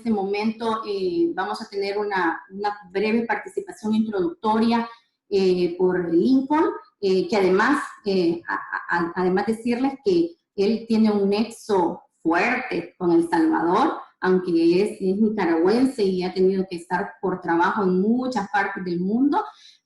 este momento vamos a tener una breve participación introductoria por Lincoln, que además, además decirles que él tiene un nexo fuerte con El Salvador, aunque es nicaragüense y ha tenido que estar por trabajo en muchas partes del mundo,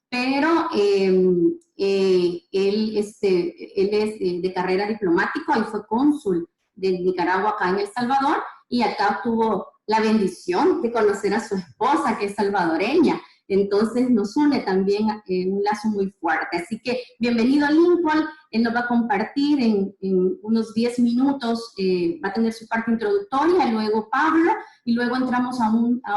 pero él es de carrera diplomática y fue cónsul de Nicaragua acá en El Salvador, y acá tuvo la bendición de conocer a su esposa, que es salvadoreña. Entonces nos une también un lazo muy fuerte. Así que bienvenido Lincoln, él nos va a compartir en unos 10 minutos, va a tener su parte introductoria, luego Pablo, y luego entramos a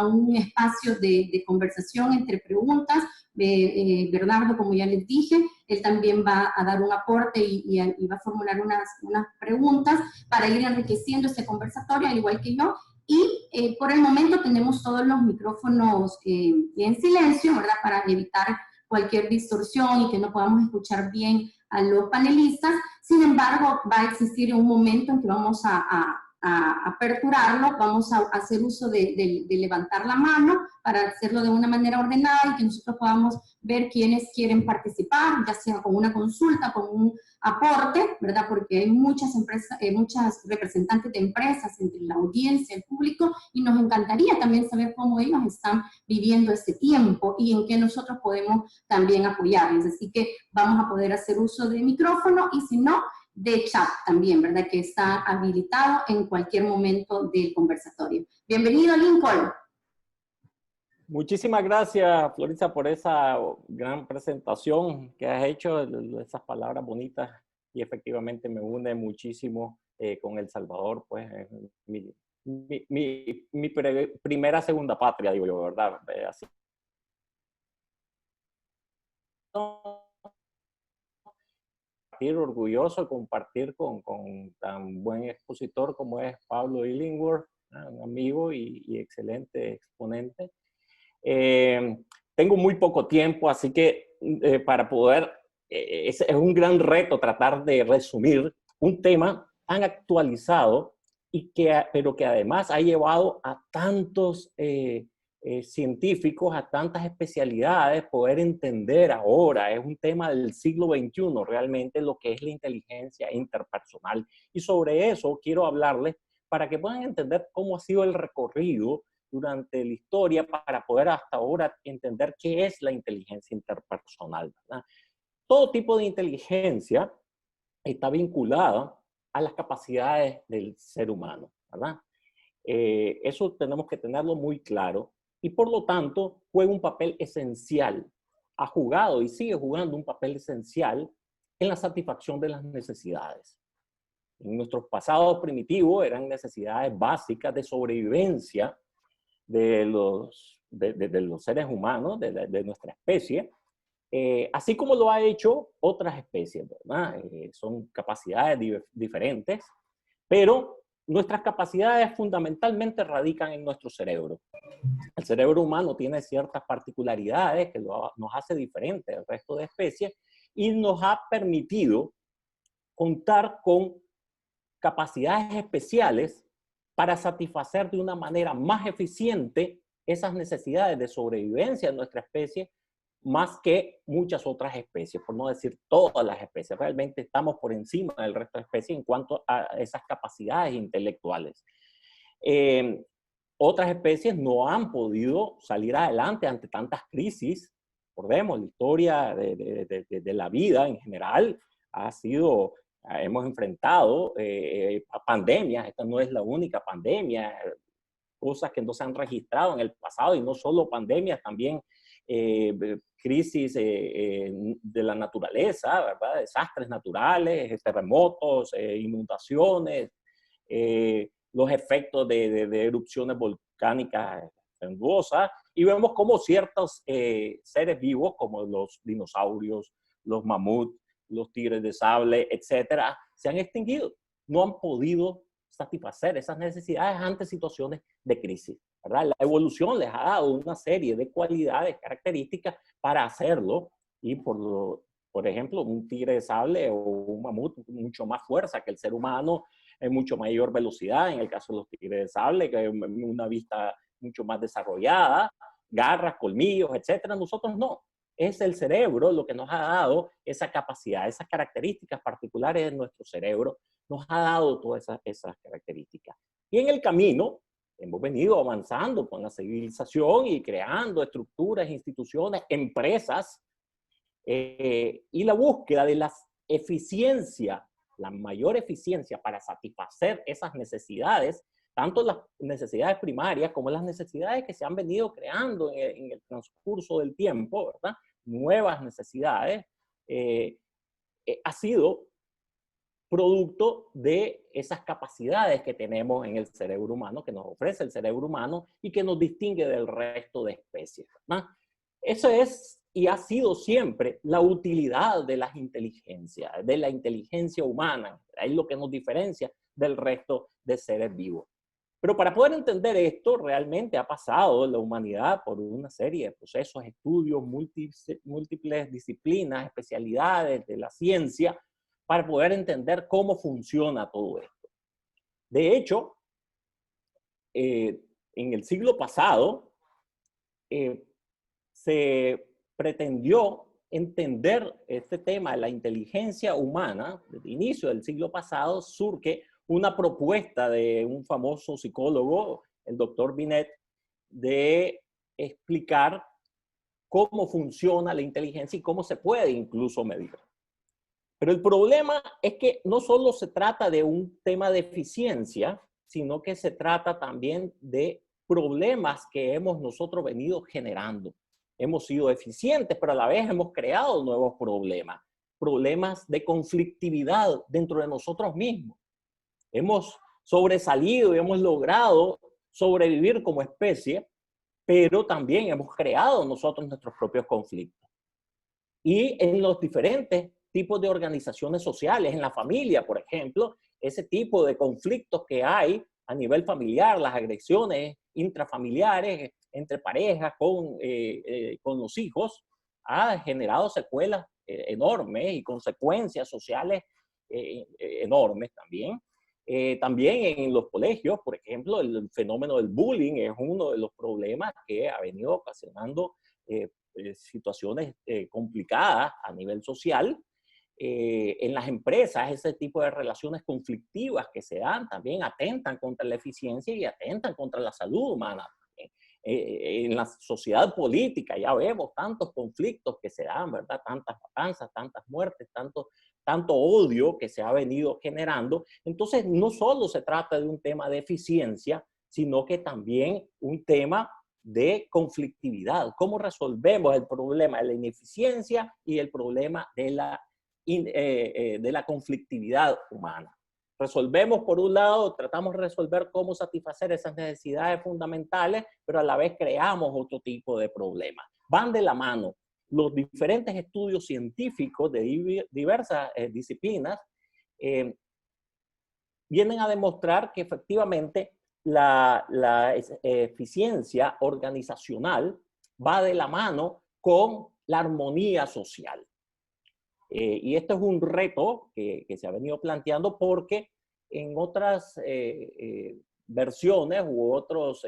un espacio de conversación entre preguntas. Bernardo, como ya les dije, él también va a dar un aporte y va a formular unas preguntas para ir enriqueciendo este conversatorio, al igual que yo. Y por el momento tenemos todos los micrófonos en silencio, ¿verdad? Para evitar cualquier distorsión y que no podamos escuchar bien a los panelistas. Sin embargo, va a existir un momento en que vamos a aperturarlo, vamos a hacer uso de levantar la mano para hacerlo de una manera ordenada y que nosotros podamos ver quiénes quieren participar, ya sea con una consulta, con un aporte, ¿verdad? Porque hay muchas empresas, muchas representantes de empresas entre la audiencia, el público, y nos encantaría también saber cómo ellos están viviendo este tiempo y en qué nosotros podemos también apoyarles. Así que vamos a poder hacer uso de micrófono y si no, de chat también, ¿verdad? Que está habilitado en cualquier momento del conversatorio. Bienvenido, Lincoln. Muchísimas gracias, Floritza, por esa gran presentación que has hecho, esas palabras bonitas, y efectivamente me une muchísimo con El Salvador, pues mi primera, segunda patria, digo yo, ¿verdad? Así. Orgulloso de compartir con tan buen expositor como es Pablo Illingworth, un amigo y excelente exponente. Tengo muy poco tiempo, así que para poder, es un gran reto tratar de resumir un tema tan actualizado, pero que además ha llevado a tantos científicos, a tantas especialidades, poder entender ahora. Es un tema del siglo XXI, realmente, lo que es la inteligencia interpersonal. Y sobre eso quiero hablarles para que puedan entender cómo ha sido el recorrido durante la historia para poder hasta ahora entender qué es la inteligencia interpersonal, ¿verdad? Todo tipo de inteligencia está vinculada a las capacidades del ser humano, ¿verdad? Eso tenemos que tenerlo muy claro y por lo tanto juega un papel esencial, ha jugado y sigue jugando un papel esencial en la satisfacción de las necesidades. En nuestros pasados primitivos eran necesidades básicas de sobrevivencia de los seres humanos, de nuestra especie, así como lo ha hecho otras especies, ¿verdad? Son capacidades diferentes, pero nuestras capacidades fundamentalmente radican en nuestro cerebro. El cerebro humano tiene ciertas particularidades que nos hace diferentes del resto de especies y nos ha permitido contar con capacidades especiales para satisfacer de una manera más eficiente esas necesidades de sobrevivencia de nuestra especie, más que muchas otras especies, por no decir todas las especies. Realmente estamos por encima del resto de especies en cuanto a esas capacidades intelectuales. Otras especies no han podido salir adelante ante tantas crisis. Recordemos, la historia de la vida en general ha sido... Hemos enfrentado pandemias, esta no es la única pandemia, cosas que no se han registrado en el pasado, y no solo pandemias, también crisis de la naturaleza, ¿verdad? Desastres naturales, terremotos, inundaciones, los efectos de erupciones volcánicas fronduosas, y vemos cómo ciertos seres vivos, como los dinosaurios, los mamuts, los tigres de sable, etcétera, se han extinguido. No han podido satisfacer esas necesidades ante situaciones de crisis, ¿verdad? La evolución les ha dado una serie de cualidades, características para hacerlo, y por ejemplo, un tigre de sable o un mamut, mucho más fuerza que el ser humano, mucho mayor velocidad, en el caso de los tigres de sable, que hay una vista mucho más desarrollada, garras, colmillos, etcétera. Nosotros no. Es el cerebro lo que nos ha dado esa capacidad, esas características particulares de nuestro cerebro, nos ha dado todas esas características. Y en el camino hemos venido avanzando con la civilización y creando estructuras, instituciones, empresas, y la búsqueda de la eficiencia, la mayor eficiencia para satisfacer esas necesidades, tanto las necesidades primarias como las necesidades que se han venido creando en el transcurso del tiempo, ¿verdad? Nuevas necesidades, ha sido producto de esas capacidades que tenemos en el cerebro humano, que nos ofrece el cerebro humano y que nos distingue del resto de especies, ¿verdad? Eso es y ha sido siempre la utilidad de las inteligencias, de la inteligencia humana. Es lo que nos diferencia del resto de seres vivos. Pero para poder entender esto, realmente ha pasado la humanidad por una serie de procesos, estudios, múltiples disciplinas, especialidades de la ciencia, para poder entender cómo funciona todo esto. De hecho, en el siglo pasado, se pretendió entender este tema de la inteligencia humana. Desde el inicio del siglo pasado surge una propuesta de un famoso psicólogo, el doctor Binet, de explicar cómo funciona la inteligencia y cómo se puede incluso medir. Pero el problema es que no solo se trata de un tema de eficiencia, sino que se trata también de problemas que hemos nosotros venido generando. Hemos sido eficientes, pero a la vez hemos creado nuevos problemas. Problemas de conflictividad dentro de nosotros mismos. Hemos sobresalido y hemos logrado sobrevivir como especie, pero también hemos creado nosotros nuestros propios conflictos. Y en los diferentes tipos de organizaciones sociales, en la familia, por ejemplo, ese tipo de conflictos que hay a nivel familiar, las agresiones intrafamiliares entre parejas con los hijos, ha generado secuelas enormes y consecuencias sociales enormes también. También en los colegios, por ejemplo, el fenómeno del bullying es uno de los problemas que ha venido ocasionando situaciones complicadas a nivel social. En las empresas, ese tipo de relaciones conflictivas que se dan también atentan contra la eficiencia y atentan contra la salud humana. En la sociedad política ya vemos tantos conflictos que se dan, ¿verdad? Tantas matanzas, tantas muertes, tanto odio que se ha venido generando. Entonces, no solo se trata de un tema de eficiencia, sino que también un tema de conflictividad. ¿Cómo resolvemos el problema de la ineficiencia y el problema de la conflictividad humana? Resolvemos por un lado, tratamos de resolver cómo satisfacer esas necesidades fundamentales, pero a la vez creamos otro tipo de problemas. Van de la mano. Los diferentes estudios científicos de diversas disciplinas vienen a demostrar que efectivamente la eficiencia organizacional va de la mano con la armonía social. Y esto es un reto que se ha venido planteando porque en otras versiones u otras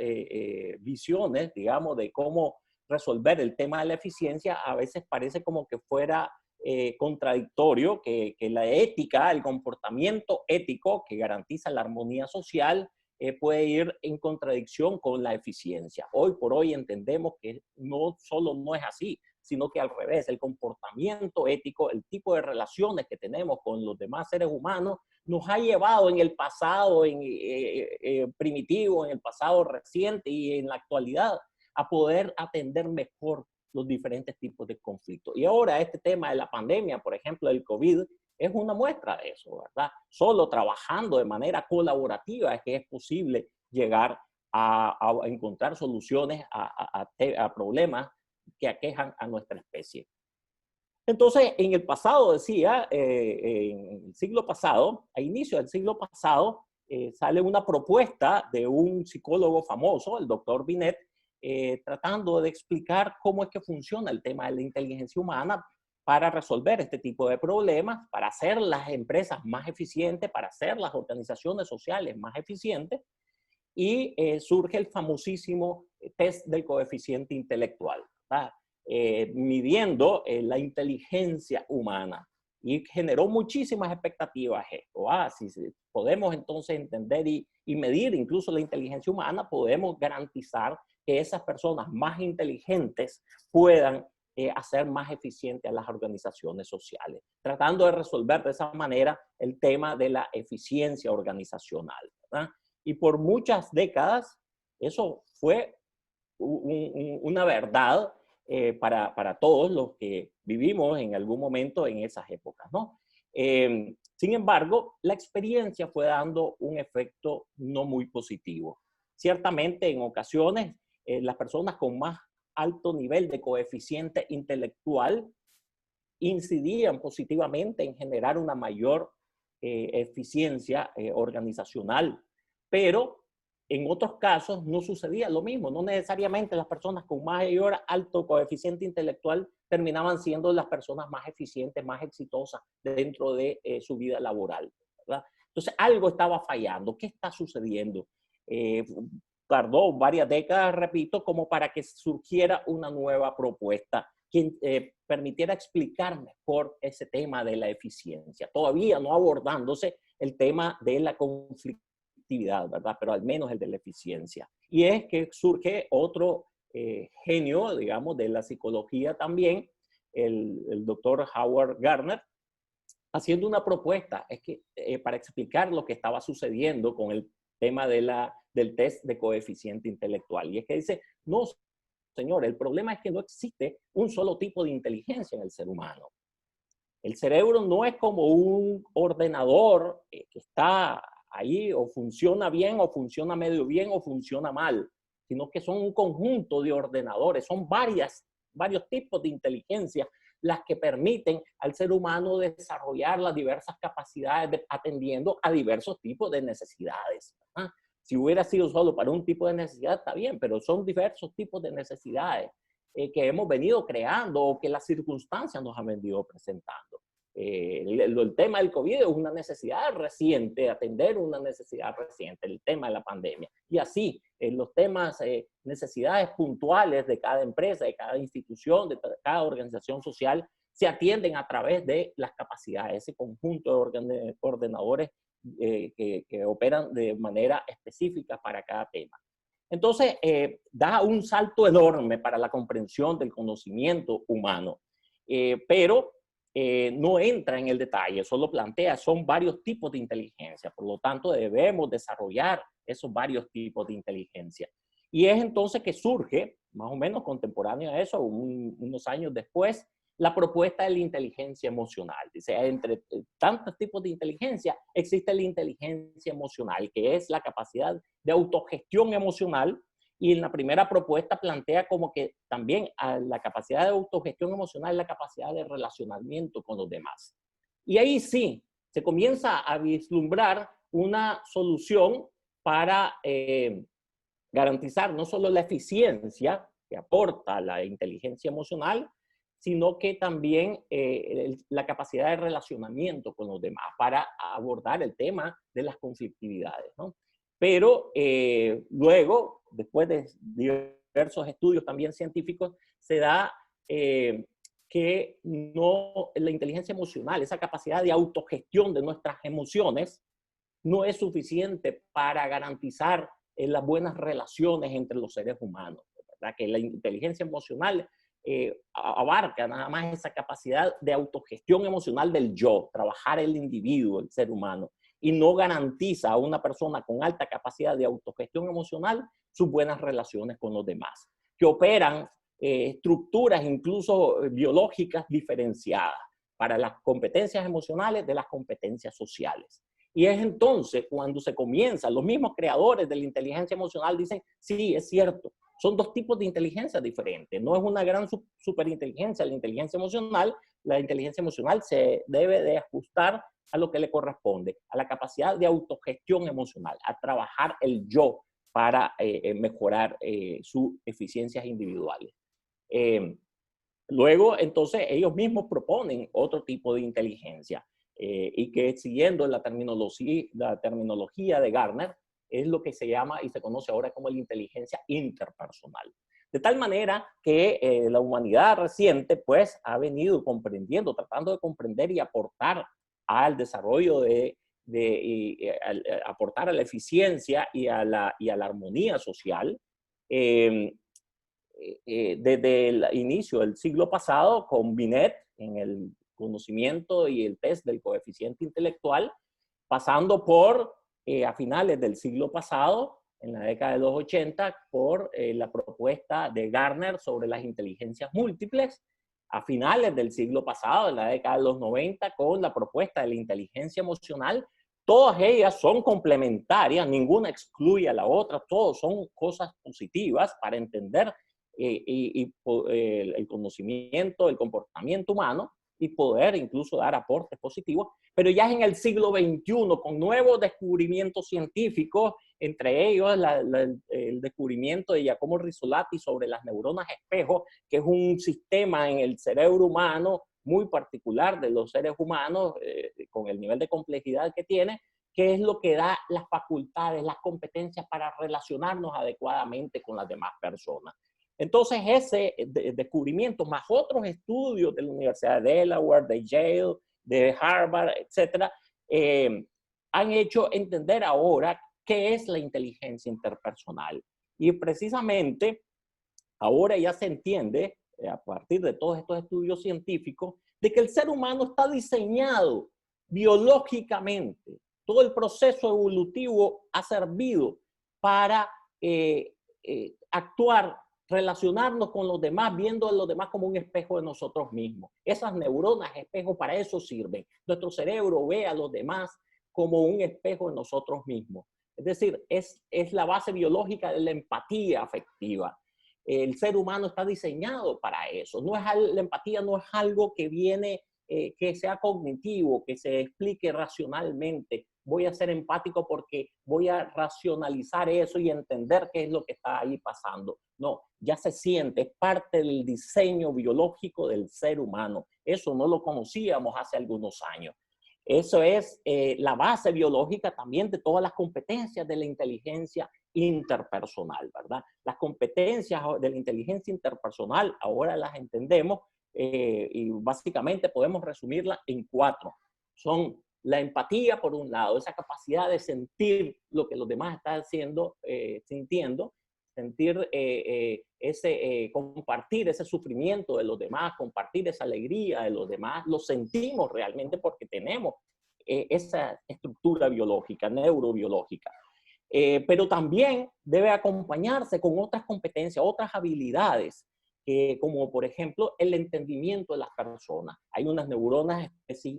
visiones, digamos, de cómo resolver el tema de la eficiencia, a veces parece como que fuera contradictorio, que la ética, el comportamiento ético que garantiza la armonía social puede ir en contradicción con la eficiencia. Hoy por hoy entendemos que no solo no es así, sino que al revés, el comportamiento ético, el tipo de relaciones que tenemos con los demás seres humanos, nos ha llevado en el pasado primitivo, en el pasado reciente y en la actualidad a poder atender mejor los diferentes tipos de conflictos. Y ahora este tema de la pandemia, por ejemplo, del COVID, es una muestra de eso, ¿verdad? Solo trabajando de manera colaborativa es que es posible llegar a encontrar soluciones a problemas que aquejan a nuestra especie. Entonces, en el pasado, decía, en el siglo pasado, a inicio del siglo pasado, sale una propuesta de un psicólogo famoso, el doctor Binet, tratando de explicar cómo es que funciona el tema de la inteligencia humana para resolver este tipo de problemas, para hacer las empresas más eficientes, para hacer las organizaciones sociales más eficientes, y surge el famosísimo test del coeficiente intelectual, ¿verdad? Midiendo la inteligencia humana, y generó muchísimas expectativas esto. Si podemos entonces entender y medir incluso la inteligencia humana, podemos garantizar que esas personas más inteligentes puedan hacer más eficientes a las organizaciones sociales, tratando de resolver de esa manera el tema de la eficiencia organizacional, ¿verdad? Y por muchas décadas eso fue una verdad para todos los que vivimos en algún momento en esas épocas, ¿no? Sin embargo, la experiencia fue dando un efecto no muy positivo. Ciertamente, en ocasiones, las personas con más alto nivel de coeficiente intelectual incidían positivamente en generar una mayor eficiencia organizacional, pero en otros casos no sucedía lo mismo. No necesariamente las personas con mayor alto coeficiente intelectual terminaban siendo las personas más eficientes, más exitosas dentro de su vida laboral, ¿verdad? Entonces, algo estaba fallando. ¿Qué está sucediendo? Tardó varias décadas, repito, como para que surgiera una nueva propuesta que permitiera explicar mejor ese tema de la eficiencia. Todavía no abordándose el tema de la conflictividad, ¿verdad? Pero al menos el de la eficiencia. Y es que surge otro genio, digamos, de la psicología también, el doctor Howard Gardner, haciendo una propuesta para explicar lo que estaba sucediendo con el tema del test de coeficiente intelectual. Y es que dice, no, señor, el problema es que no existe un solo tipo de inteligencia en el ser humano. El cerebro no es como un ordenador que está ahí o funciona bien o funciona medio bien o funciona mal, sino que son un conjunto de ordenadores, son varios tipos de inteligencia las que permiten al ser humano desarrollar las diversas capacidades atendiendo a diversos tipos de necesidades. Si hubiera sido solo para un tipo de necesidad, está bien, pero son diversos tipos de necesidades que hemos venido creando o que las circunstancias nos han venido presentando. El tema del COVID es una necesidad reciente, atender una necesidad reciente, el tema de la pandemia. Y así, los temas, necesidades puntuales de cada empresa, de cada institución, de cada organización social, se atienden a través de las capacidades, ese conjunto de ordenadores que operan de manera específica para cada tema. Entonces, da un salto enorme para la comprensión del conocimiento humano, pero no entra en el detalle, solo plantea, son varios tipos de inteligencia, por lo tanto debemos desarrollar esos varios tipos de inteligencia. Y es entonces que surge, más o menos contemporáneo a eso, unos años después, la propuesta de la inteligencia emocional. Dice, entre tantos tipos de inteligencia, existe la inteligencia emocional, que es la capacidad de autogestión emocional. Y en la primera propuesta plantea como que también la capacidad de autogestión emocional es la capacidad de relacionamiento con los demás. Y ahí sí, se comienza a vislumbrar una solución para garantizar no solo la eficiencia que aporta la inteligencia emocional, sino que también la capacidad de relacionamiento con los demás para abordar el tema de las conflictividades, ¿no? Pero luego, después de diversos estudios también científicos, se da que no, la inteligencia emocional, esa capacidad de autogestión de nuestras emociones, no es suficiente para garantizar las buenas relaciones entre los seres humanos, ¿verdad? Que la inteligencia emocional abarca nada más esa capacidad de autogestión emocional del yo, trabajar el individuo, el ser humano, y no garantiza a una persona con alta capacidad de autogestión emocional sus buenas relaciones con los demás, que operan estructuras incluso biológicas diferenciadas para las competencias emocionales de las competencias sociales. Y es entonces cuando se comienza, los mismos creadores de la inteligencia emocional dicen, sí, es cierto, son dos tipos de inteligencia diferentes. No es una gran superinteligencia la inteligencia emocional. La inteligencia emocional se debe de ajustar a lo que le corresponde, a la capacidad de autogestión emocional, a trabajar el yo para mejorar sus eficiencias individuales. Luego, entonces, ellos mismos proponen otro tipo de inteligencia y que siguiendo la terminología de Gardner, es lo que se llama y se conoce ahora como la inteligencia interpersonal. De tal manera que la humanidad reciente pues ha venido comprendiendo, tratando de comprender y aportar al desarrollo aportar a la eficiencia y a la armonía social desde el inicio del siglo pasado con Binet en el conocimiento y el test del coeficiente intelectual, pasando por a finales del siglo pasado, en la década de los 80, por la propuesta de Gardner sobre las inteligencias múltiples, a finales del siglo pasado, en la década de los 90, con la propuesta de la inteligencia emocional. Todas ellas son complementarias, ninguna excluye a la otra, todos son cosas positivas para entender el conocimiento, el comportamiento humano y poder incluso dar aportes positivos, pero ya en el siglo XXI, con nuevos descubrimientos científicos, entre ellos el descubrimiento de Giacomo Rizzolatti sobre las neuronas espejo, que es un sistema en el cerebro humano muy particular de los seres humanos, con el nivel de complejidad que tiene, que es lo que da las facultades, las competencias para relacionarnos adecuadamente con las demás personas. Entonces, ese descubrimiento, más otros estudios de la Universidad de Delaware, de Yale, de Harvard, etcétera, han hecho entender ahora qué es la inteligencia interpersonal. Y precisamente, ahora ya se entiende, a partir de todos estos estudios científicos, de que el ser humano está diseñado biológicamente. Todo el proceso evolutivo ha servido para actuar, relacionarnos con los demás, viendo a los demás como un espejo de nosotros mismos. Esas neuronas espejo para eso sirven. Nuestro cerebro ve a los demás como un espejo de nosotros mismos. Es decir, es la base biológica de la empatía afectiva. El ser humano está diseñado para eso. La empatía no es algo que viene, que sea cognitivo, que se explique racionalmente. Voy a ser empático porque voy a racionalizar eso y entender qué es lo que está ahí pasando. No, ya se siente, es parte del diseño biológico del ser humano. Eso no lo conocíamos hace algunos años. Eso es la base biológica también de todas las competencias de la inteligencia interpersonal, ¿verdad? Las competencias de la inteligencia interpersonal ahora las entendemos y básicamente podemos resumirlas en 4. Son la empatía, por un lado, esa capacidad de sentir lo que los demás están haciendo, sintiendo, sentir compartir ese sufrimiento de los demás, compartir esa alegría de los demás, lo sentimos realmente porque tenemos esa estructura biológica, neurobiológica. Pero también debe acompañarse con otras competencias, otras habilidades, como por ejemplo el entendimiento de las personas. Hay unas neuronas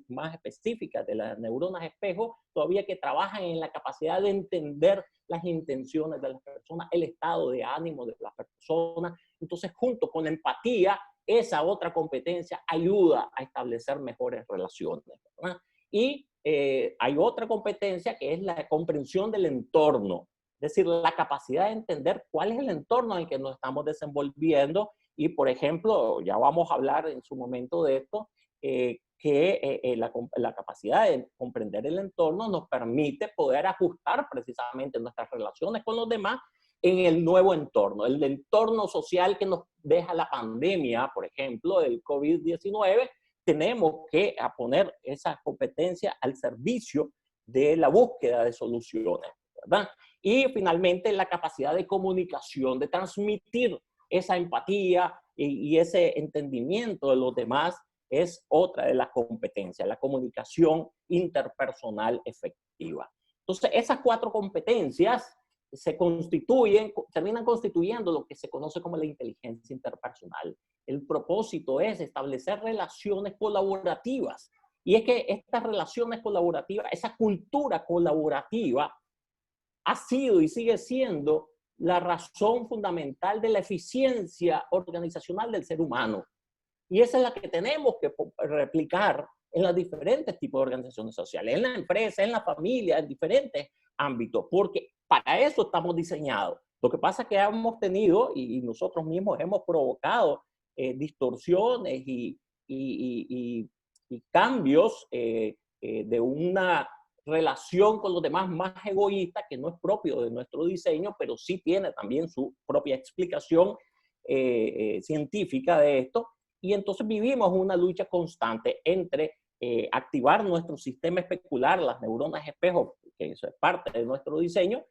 más específicas de las neuronas espejo todavía que trabajan en la capacidad de entender las intenciones de las personas, el estado de ánimo de las personas. Entonces, junto con la empatía, esa otra competencia ayuda a establecer mejores relaciones, ¿verdad? Y hay otra competencia que es la comprensión del entorno, es decir, la capacidad de entender cuál es el entorno en el que nos estamos desenvolviendo. Y, por ejemplo, ya vamos a hablar en su momento de esto, la capacidad de comprender el entorno nos permite poder ajustar precisamente nuestras relaciones con los demás en el nuevo entorno, el entorno social que nos deja la pandemia, por ejemplo, del COVID-19. Tenemos que poner esa competencia al servicio de la búsqueda de soluciones, ¿verdad? Y finalmente la capacidad de comunicación, de transmitir esa empatía y ese entendimiento de los demás es otra de las competencias, la comunicación interpersonal efectiva. Entonces, esas 4 competencias terminan constituyendo lo que se conoce como la inteligencia interpersonal. El propósito es establecer relaciones colaborativas. Y es que estas relaciones colaborativas, esa cultura colaborativa, ha sido y sigue siendo la razón fundamental de la eficiencia organizacional del ser humano. Y esa es la que tenemos que replicar en los diferentes tipos de organizaciones sociales, en la empresa, en la familia, en diferentes ámbitos, porque para eso estamos diseñados. Lo que pasa es que hemos tenido, y nosotros mismos hemos provocado distorsiones y cambios de una relación con los demás más egoísta, que no es propio de nuestro diseño, pero sí tiene también su propia explicación científica de esto. Y entonces vivimos una lucha constante entre activar nuestro sistema especular, las neuronas espejo, que eso es parte de nuestro diseño,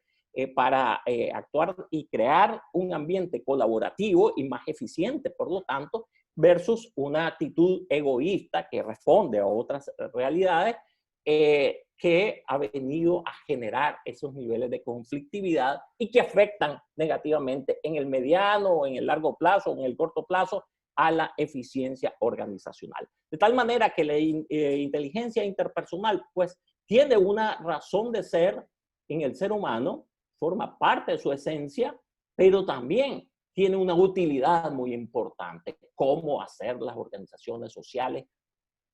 para actuar y crear un ambiente colaborativo y más eficiente, por lo tanto, versus una actitud egoísta que responde a otras realidades que ha venido a generar esos niveles de conflictividad y que afectan negativamente en el mediano, en el largo plazo, en el corto plazo, a la eficiencia organizacional. De tal manera que la inteligencia interpersonal, pues, tiene una razón de ser en el ser humano, forma parte de su esencia, pero también tiene una utilidad muy importante, cómo hacer las organizaciones sociales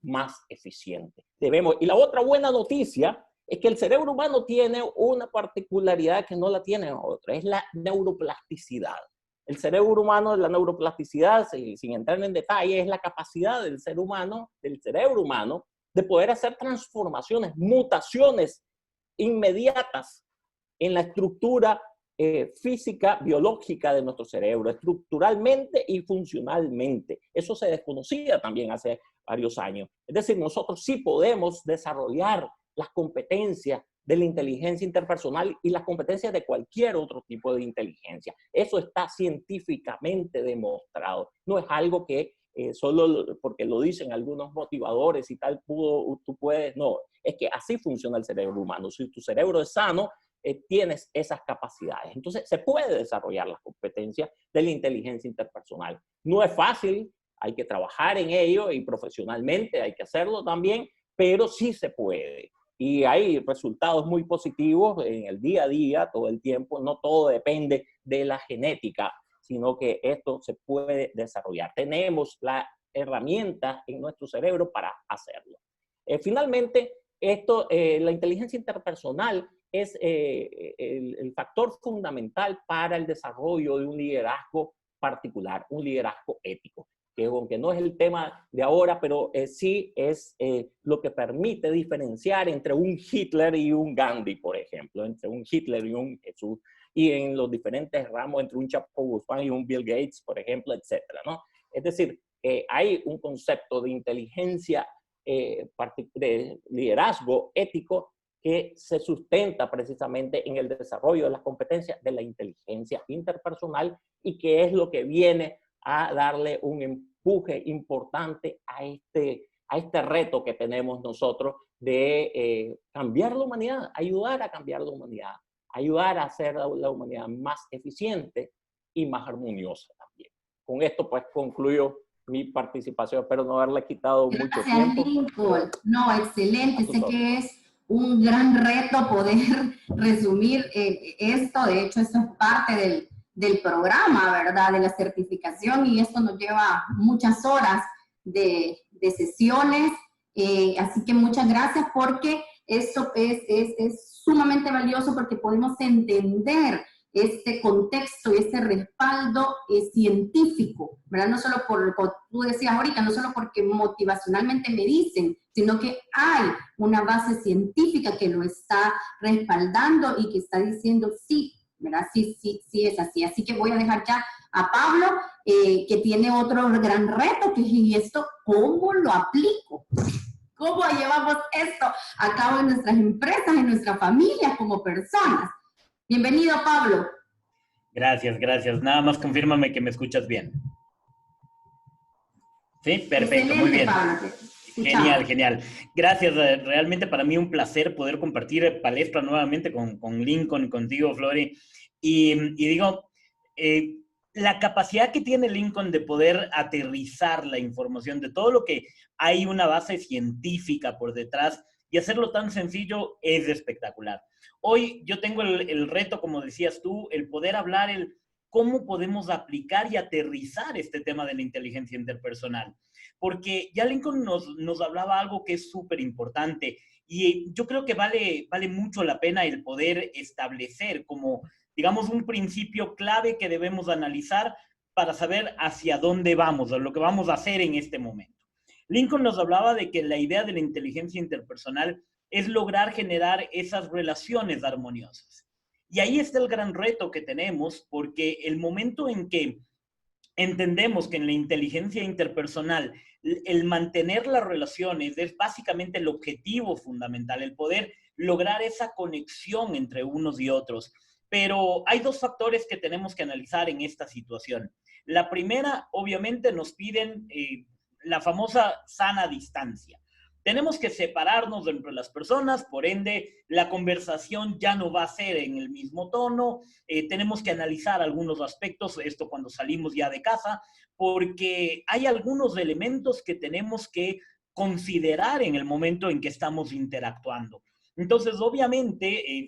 más eficientes. Y la otra buena noticia es que el cerebro humano tiene una particularidad que no la tienen otros, es la neuroplasticidad. El cerebro humano, la neuroplasticidad, sin entrar en detalle, es la capacidad del ser humano, del cerebro humano, de poder hacer transformaciones, mutaciones inmediatas en la estructura física, biológica de nuestro cerebro, estructuralmente y funcionalmente. Eso se desconocía también hace varios años. Es decir, nosotros sí podemos desarrollar las competencias de la inteligencia interpersonal y las competencias de cualquier otro tipo de inteligencia. Eso está científicamente demostrado. No es algo que solo porque lo dicen algunos motivadores y tal, tú puedes, no, es que así funciona el cerebro humano. Si tu cerebro es sano, tienes esas capacidades. Entonces, se puede desarrollar las competencias de la inteligencia interpersonal. No es fácil, hay que trabajar en ello y profesionalmente hay que hacerlo también, pero sí se puede. Y hay resultados muy positivos en el día a día, todo el tiempo. No todo depende de la genética, sino que esto se puede desarrollar. Tenemos la herramienta en nuestro cerebro para hacerlo. Finalmente, la inteligencia interpersonal es el factor fundamental para el desarrollo de un liderazgo particular, un liderazgo ético, que aunque no es el tema de ahora, pero sí es lo que permite diferenciar entre un Hitler y un Gandhi, por ejemplo, entre un Hitler y un Jesús, y en los diferentes ramos entre un Chapo Guzmán y un Bill Gates, por ejemplo, etcétera, ¿no? Es decir, hay un concepto de inteligencia, de liderazgo ético que se sustenta precisamente en el desarrollo de las competencias de la inteligencia interpersonal y que es lo que viene a darle un empuje importante a este reto que tenemos nosotros de cambiar la humanidad, ayudar a cambiar la humanidad, ayudar a hacer la humanidad más eficiente y más armoniosa también. Con esto pues concluyo mi participación, espero no haberle quitado mucho tiempo. Lincoln. No, excelente, sé que es un gran reto poder resumir esto, de hecho esto es parte del programa, ¿verdad? De la certificación y esto nos lleva muchas horas de sesiones, así que muchas gracias porque eso es sumamente valioso porque podemos entender este contexto y este respaldo científico, ¿verdad? No solo por, tú decías ahorita, no solo porque motivacionalmente me dicen, sino que hay una base científica que lo está respaldando y que está diciendo sí, ¿verdad? Sí es así. Así que voy a dejar ya a Pablo, que tiene otro gran reto, que es ¿y esto cómo lo aplico? ¿Cómo llevamos esto a cabo en nuestras empresas, en nuestras familias, como personas? Bienvenido, Pablo. Gracias, gracias. Nada más confírmame que me escuchas bien. Sí, perfecto, excelente, muy bien. Pablo, genial, genial. Gracias, realmente para mí un placer poder compartir palestra nuevamente con Lincoln, contigo, Flori. Y digo, la capacidad que tiene Lincoln de poder aterrizar la información de todo lo que hay una base científica por detrás y hacerlo tan sencillo es espectacular. Hoy yo tengo el reto, como decías tú, el poder hablar cómo podemos aplicar y aterrizar este tema de la inteligencia interpersonal. Porque ya Lincoln nos hablaba algo que es súper importante y yo creo que vale mucho la pena el poder establecer como, digamos, un principio clave que debemos analizar para saber hacia dónde vamos, o lo que vamos a hacer en este momento. Lincoln nos hablaba de que la idea de la inteligencia interpersonal es lograr generar esas relaciones armoniosas. Y ahí está el gran reto que tenemos, porque el momento en que entendemos que en la inteligencia interpersonal el mantener las relaciones es básicamente el objetivo fundamental, el poder lograr esa conexión entre unos y otros. Pero hay dos factores que tenemos que analizar en esta situación. La primera, obviamente, nos piden la famosa sana distancia. Tenemos que separarnos entre las personas, por ende, la conversación ya no va a ser en el mismo tono. Tenemos que analizar algunos aspectos, esto cuando salimos ya de casa, porque hay algunos elementos que tenemos que considerar en el momento en que estamos interactuando. Entonces, obviamente,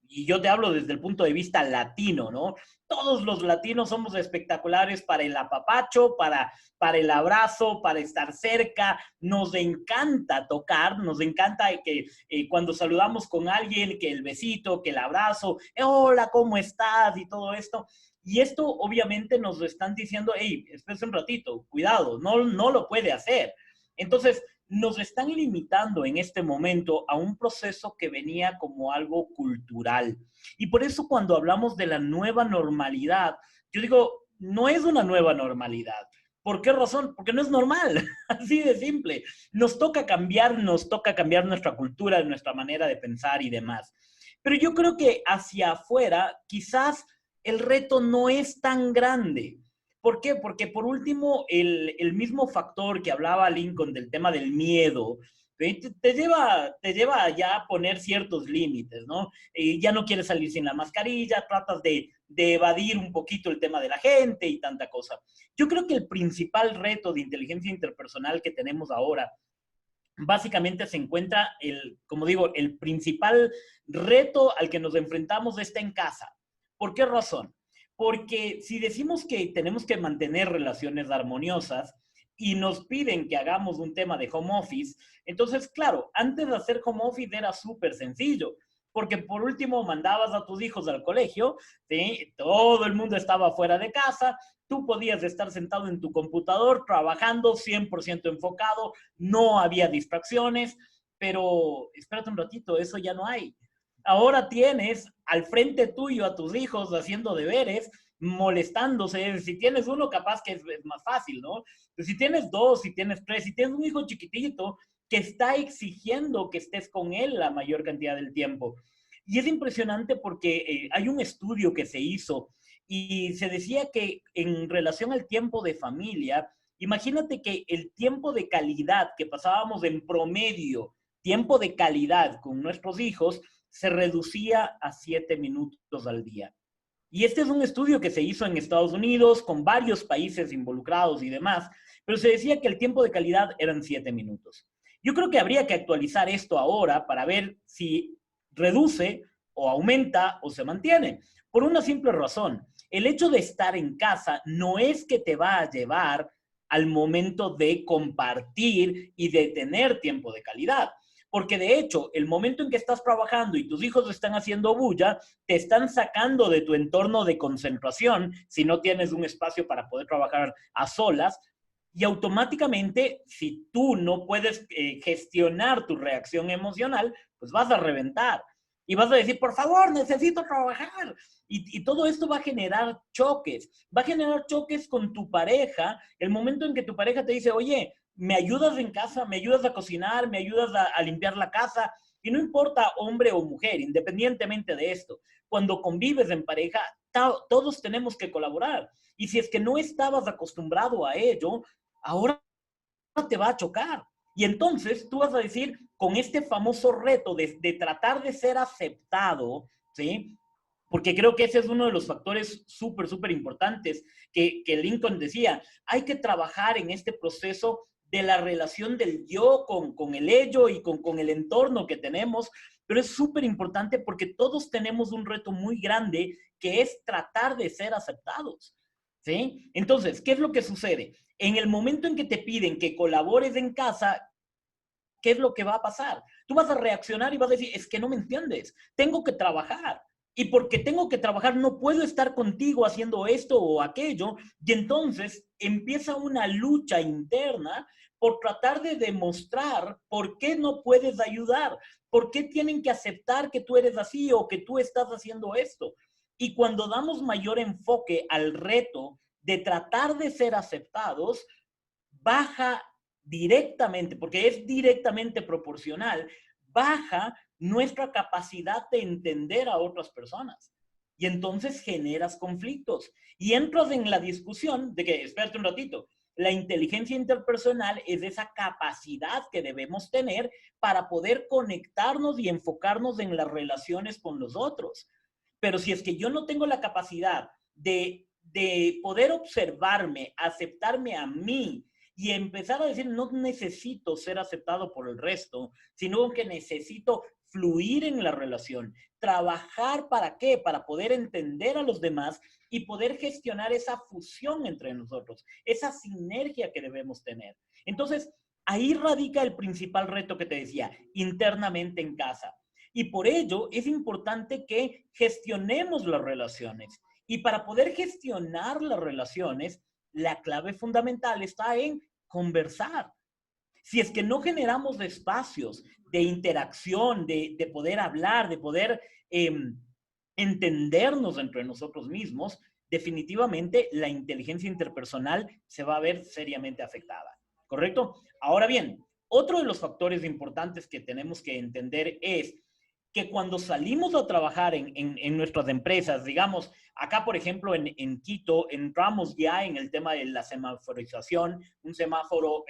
y yo te hablo desde el punto de vista latino, ¿no? Todos los latinos somos espectaculares para el apapacho, para el abrazo, para estar cerca. Nos encanta tocar, nos encanta que cuando saludamos con alguien, que el besito, que el abrazo, hola, ¿cómo estás? Y todo esto. Y esto obviamente nos lo están diciendo, hey, espérese un ratito, cuidado, no lo puede hacer. Entonces, nos están limitando en este momento a un proceso que venía como algo cultural. Y por eso cuando hablamos de la nueva normalidad, yo digo, no es una nueva normalidad. ¿Por qué razón? Porque no es normal, así de simple. Nos toca cambiar nuestra cultura, nuestra manera de pensar y demás. Pero yo creo que hacia afuera, quizás el reto no es tan grande. ¿Por qué? Porque por último, el mismo factor que hablaba Lincoln del tema del miedo, te lleva ya a poner ciertos límites, ¿no? Ya no quieres salir sin la mascarilla, tratas de evadir un poquito el tema de la gente y tanta cosa. Yo creo que el principal reto de inteligencia interpersonal que tenemos ahora, básicamente se encuentra, como digo, el principal reto al que nos enfrentamos está en casa. ¿Por qué razón? Porque si decimos que tenemos que mantener relaciones armoniosas y nos piden que hagamos un tema de home office, entonces, claro, antes de hacer home office era súper sencillo, porque por último mandabas a tus hijos al colegio, ¿sí? Todo el mundo estaba fuera de casa, tú podías estar sentado en tu computador trabajando 100% enfocado, no había distracciones, pero espérate un ratito, eso ya no hay. Ahora tienes al frente tuyo a tus hijos haciendo deberes, molestándose. Si tienes uno, capaz que es más fácil, ¿no? Pero si tienes dos, si tienes tres, si tienes un hijo chiquitito que está exigiendo que estés con él la mayor cantidad del tiempo. Y es impresionante porque hay un estudio que se hizo y se decía que en relación al tiempo de familia, imagínate que el tiempo de calidad que pasábamos en promedio, tiempo de calidad con nuestros hijos, se reducía a 7 minutos al día. Y este es un estudio que se hizo en Estados Unidos, con varios países involucrados y demás, pero se decía que el tiempo de calidad eran 7 minutos. Yo creo que habría que actualizar esto ahora para ver si reduce o aumenta o se mantiene. Por una simple razón, el hecho de estar en casa no es que te va a llevar al momento de compartir y de tener tiempo de calidad. Porque de hecho, el momento en que estás trabajando y tus hijos están haciendo bulla, te están sacando de tu entorno de concentración, si no tienes un espacio para poder trabajar a solas, y automáticamente, si tú no puedes gestionar tu reacción emocional, pues vas a reventar. Y vas a decir, por favor, necesito trabajar. Y todo esto va a generar choques. Va a generar choques con tu pareja, el momento en que tu pareja te dice, oye, ¿me ayudas en casa? ¿Me ayudas a cocinar? ¿Me ayudas a limpiar la casa? Y no importa hombre o mujer, independientemente de esto. Cuando convives en pareja, todos tenemos que colaborar. Y si es que no estabas acostumbrado a ello, ahora te va a chocar. Y entonces tú vas a decir, con este famoso reto de tratar de ser aceptado, ¿sí? Porque creo que ese es uno de los factores súper importantes que Lincoln decía. Hay que trabajar en este proceso de la relación del yo con el ello y con el entorno que tenemos, pero es súper importante porque todos tenemos un reto muy grande que es tratar de ser aceptados, ¿sí? Entonces, ¿qué es lo que sucede? En el momento en que te piden que colabores en casa, ¿qué es lo que va a pasar? Tú vas a reaccionar y vas a decir, es que no me entiendes, tengo que trabajar. Y porque tengo que trabajar, no puedo estar contigo haciendo esto o aquello. Y entonces empieza una lucha interna por tratar de demostrar por qué no puedes ayudar, por qué tienen que aceptar que tú eres así o que tú estás haciendo esto. Y cuando damos mayor enfoque al reto de tratar de ser aceptados, baja directamente, porque es directamente proporcional, baja nuestra capacidad de entender a otras personas. Y entonces generas conflictos. Y entras en la discusión de que, espérate un ratito, la inteligencia interpersonal es esa capacidad que debemos tener para poder conectarnos y enfocarnos en las relaciones con los otros. Pero si es que yo no tengo la capacidad de poder observarme, aceptarme a mí, y empezar a decir, no necesito ser aceptado por el resto, sino que necesito fluir en la relación. ¿Trabajar para qué? Para poder entender a los demás y poder gestionar esa fusión entre nosotros, esa sinergia que debemos tener. Entonces, ahí radica el principal reto que te decía, internamente en casa. Y por ello es importante que gestionemos las relaciones. Y para poder gestionar las relaciones, la clave fundamental está en conversar. Si es que no generamos espacios de interacción, de poder hablar, de poder entendernos entre nosotros mismos, definitivamente la inteligencia interpersonal se va a ver seriamente afectada. ¿Correcto? Ahora bien, otro de los factores importantes que tenemos que entender es que cuando salimos a trabajar en nuestras empresas, digamos, acá, por ejemplo, en Quito, entramos ya en el tema de la semaforización, un semáforo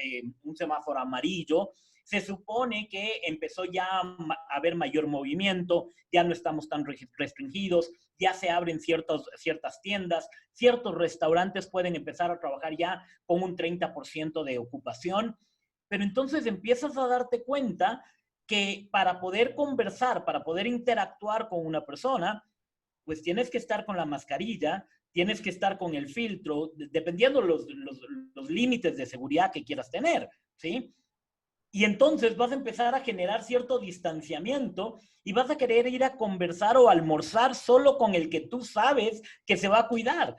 amarillo. Se supone que empezó ya a haber mayor movimiento, ya no estamos tan restringidos, ya se abren ciertas tiendas, ciertos restaurantes pueden empezar a trabajar ya con un 30% de ocupación, pero entonces empiezas a darte cuenta que para poder conversar, para poder interactuar con una persona, pues tienes que estar con la mascarilla, tienes que estar con el filtro, dependiendo los límites de seguridad que quieras tener, ¿sí? Y entonces vas a empezar a generar cierto distanciamiento y vas a querer ir a conversar o almorzar solo con el que tú sabes que se va a cuidar.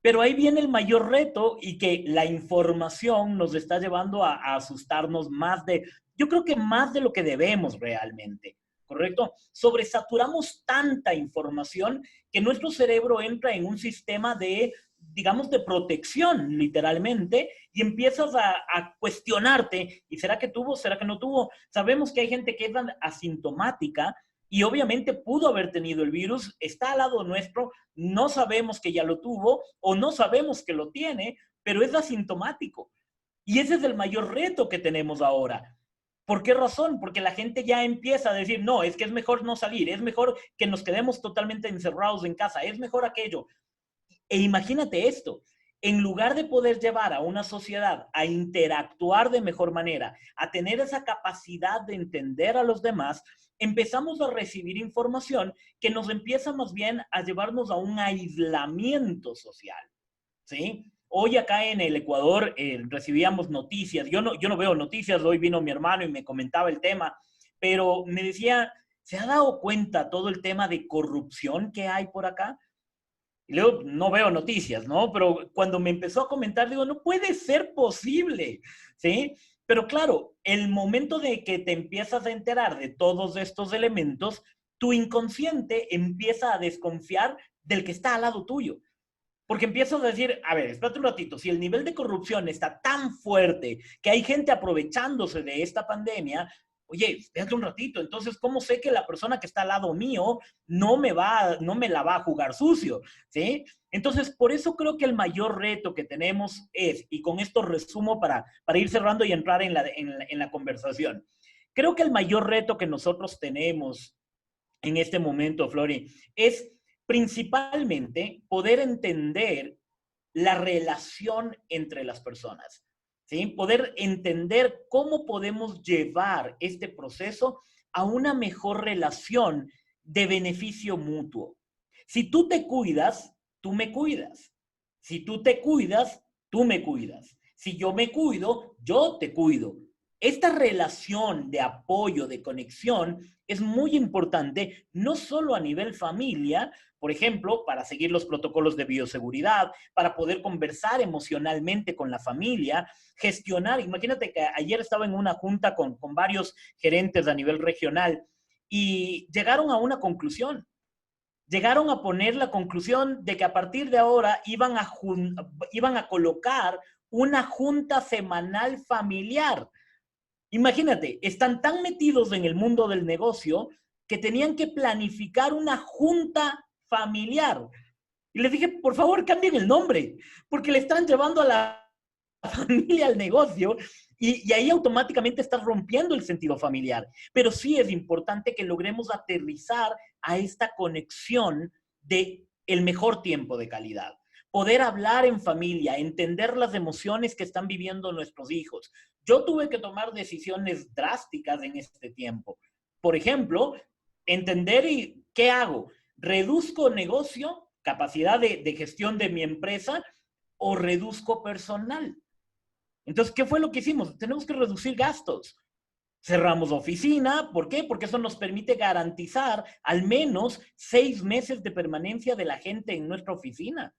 Pero ahí viene el mayor reto y que la información nos está llevando a asustarnos yo creo que más de lo que debemos realmente, ¿correcto? Sobresaturamos tanta información que nuestro cerebro entra en un sistema digamos, de protección, literalmente, y empiezas a cuestionarte, ¿y será que tuvo? ¿Será que no tuvo? Sabemos que hay gente que es asintomática y obviamente pudo haber tenido el virus, está al lado nuestro, no sabemos que ya lo tuvo o no sabemos que lo tiene, pero es asintomático. Y ese es el mayor reto que tenemos ahora. ¿Por qué razón? Porque la gente ya empieza a decir, no, es que es mejor no salir, es mejor que nos quedemos totalmente encerrados en casa, es mejor aquello. E imagínate esto, en lugar de poder llevar a una sociedad a interactuar de mejor manera, a tener esa capacidad de entender a los demás, empezamos a recibir información que nos empieza más bien a llevarnos a un aislamiento social, ¿sí? Hoy acá en el Ecuador recibíamos noticias. Yo no veo noticias. Hoy vino mi hermano y me comentaba el tema, pero me decía, ¿se ha dado cuenta todo el tema de corrupción que hay por acá? Y luego no veo noticias, ¿no? Pero cuando me empezó a comentar, digo, no puede ser posible, ¿sí? Pero claro, el momento de que te empiezas a enterar de todos estos elementos, tu inconsciente empieza a desconfiar del que está al lado tuyo. Porque empiezas a decir, a ver, espérate un ratito, si el nivel de corrupción está tan fuerte que hay gente aprovechándose de esta pandemia, oye, espérate un ratito, entonces, ¿cómo sé que la persona que está al lado mío no me la va a jugar sucio? ¿Sí? Entonces, por eso creo que el mayor reto que tenemos es, y con esto resumo para ir cerrando y entrar en la conversación, creo que el mayor reto que nosotros tenemos en este momento, Flori, es principalmente poder entender la relación entre las personas, ¿sí? Poder entender cómo podemos llevar este proceso a una mejor relación de beneficio mutuo. Si tú te cuidas, tú me cuidas. Si tú te cuidas, tú me cuidas. Si yo me cuido, yo te cuido. esta relación de apoyo, de conexión, es muy importante, no solo a nivel familia, por ejemplo, para seguir los protocolos de bioseguridad, para poder conversar emocionalmente con la familia, gestionar. Imagínate que ayer estaba en una junta con varios gerentes a nivel regional y llegaron a una conclusión. Llegaron a poner la conclusión de que a partir de ahora iban a colocar una junta semanal familiar. Imagínate, están tan metidos en el mundo del negocio que tenían que planificar una junta familiar. Y les dije, por favor, cambien el nombre, porque le están llevando a la familia al negocio y ahí automáticamente estás rompiendo el sentido familiar. Pero sí es importante que logremos aterrizar a esta conexión de el mejor tiempo de calidad. Poder hablar en familia, entender las emociones que están viviendo nuestros hijos. Yo tuve que tomar decisiones drásticas en este tiempo. Por ejemplo, entender qué hago. ¿Reduzco negocio, capacidad de gestión de mi empresa o reduzco personal? Entonces, ¿qué fue lo que hicimos? Tenemos que reducir gastos. Cerramos oficina. ¿Por qué? Porque eso nos permite garantizar al menos 6 meses de permanencia de la gente en nuestra oficina.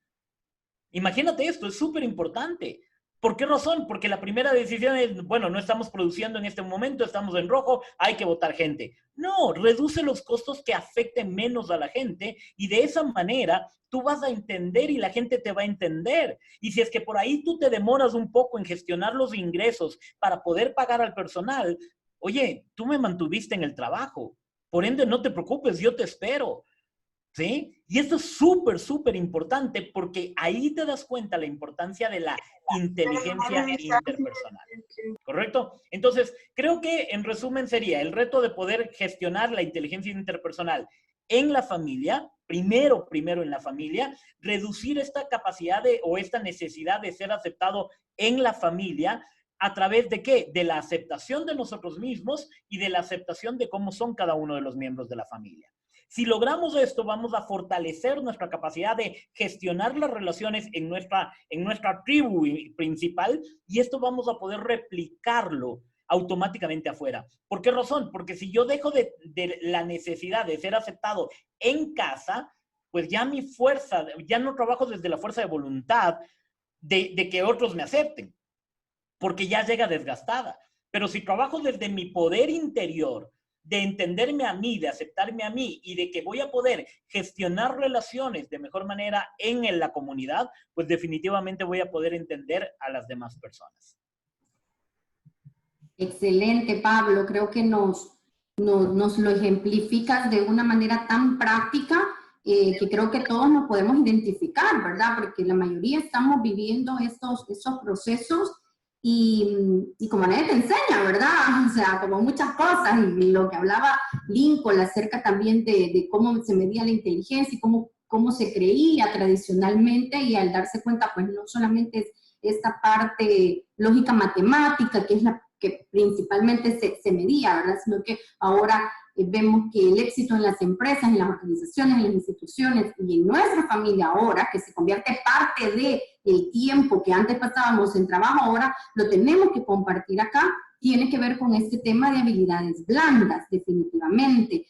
Imagínate esto, es súper importante. ¿Por qué razón? Porque la primera decisión es, bueno, no estamos produciendo en este momento, estamos en rojo, hay que votar gente. No, reduce los costos que afecten menos a la gente y de esa manera tú vas a entender y la gente te va a entender. Y si es que por ahí tú te demoras un poco en gestionar los ingresos para poder pagar al personal, oye, tú me mantuviste en el trabajo, por ende no te preocupes, yo te espero. ¿Sí? Y esto es súper, súper importante porque ahí te das cuenta la importancia de la inteligencia interpersonal. ¿Correcto? Entonces, creo que en resumen sería el reto de poder gestionar la inteligencia interpersonal en la familia, primero en la familia, reducir esta capacidad o esta necesidad de ser aceptado en la familia. ¿A través de qué? De la aceptación de nosotros mismos y de la aceptación de cómo son cada uno de los miembros de la familia. Si logramos esto, vamos a fortalecer nuestra capacidad de gestionar las relaciones en nuestra tribu principal y esto vamos a poder replicarlo automáticamente afuera. ¿Por qué razón? Porque si yo dejo de la necesidad de ser aceptado en casa, pues ya mi fuerza, ya no trabajo desde la fuerza de voluntad de que otros me acepten, porque ya llega desgastada. Pero si trabajo desde mi poder interior, de entenderme a mí, de aceptarme a mí y de que voy a poder gestionar relaciones de mejor manera en la comunidad, pues definitivamente voy a poder entender a las demás personas. Excelente, Pablo. Creo que nos lo ejemplificas de una manera tan práctica que creo que todos nos podemos identificar, ¿verdad? Porque la mayoría estamos viviendo esos procesos y como nadie te enseña, ¿verdad? O sea, como muchas cosas, y lo que hablaba Lincoln acerca también de cómo se medía la inteligencia y cómo se creía tradicionalmente, y al darse cuenta, pues no solamente es esta parte lógica matemática, que es la que principalmente se medía, ¿verdad? Sino que ahora vemos que el éxito en las empresas, en las organizaciones, en las instituciones y en nuestra familia ahora, que se convierte parte del tiempo que antes pasábamos en trabajo, ahora lo tenemos que compartir acá, tiene que ver con este tema de habilidades blandas, definitivamente.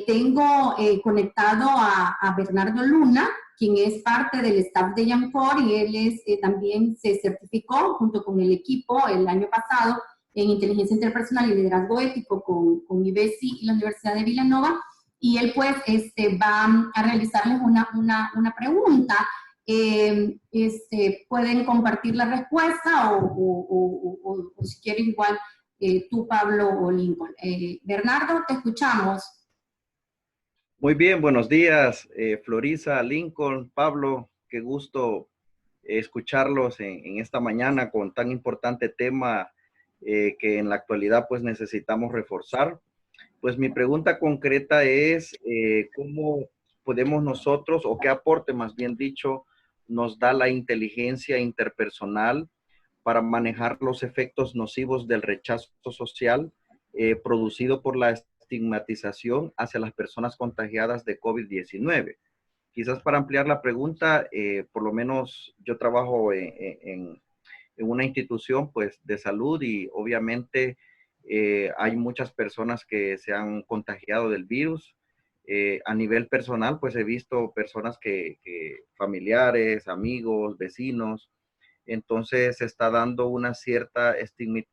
Tengo conectado a Bernardo Luna, quien es parte del staff de Yancor, y él también se certificó junto con el equipo el año pasado en inteligencia interpersonal y liderazgo ético con IBESI y la Universidad de Villanova, y él pues va a realizarles una pregunta. Pueden compartir la respuesta o si quieres igual tú, Pablo o Lincoln. Bernardo, te escuchamos. Muy bien, buenos días, Florisa, Lincoln, Pablo, qué gusto escucharlos en esta mañana con tan importante tema que en la actualidad pues necesitamos reforzar. Pues mi pregunta concreta es ¿cómo podemos nosotros, o qué aporte más bien dicho, nos da la inteligencia interpersonal para manejar los efectos nocivos del rechazo social producido por la estigmatización hacia las personas contagiadas de COVID-19? Quizás para ampliar la pregunta, por lo menos yo trabajo en una institución pues de salud y obviamente hay muchas personas que se han contagiado del virus. A nivel personal, pues he visto personas familiares, amigos, vecinos, entonces se está dando una cierta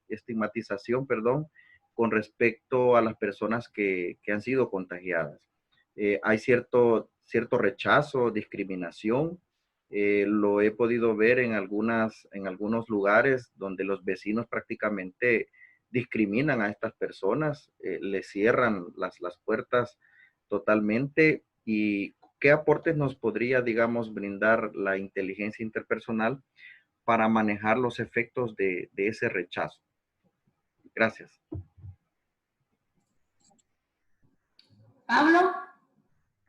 estigmatización, perdón, con respecto a las personas que han sido contagiadas. Hay cierto rechazo, discriminación. Lo he podido ver en algunos lugares donde los vecinos prácticamente discriminan a estas personas, les cierran las puertas totalmente. ¿Y qué aportes nos podría, digamos, brindar la inteligencia interpersonal para manejar los efectos de ese rechazo? Gracias. Pablo.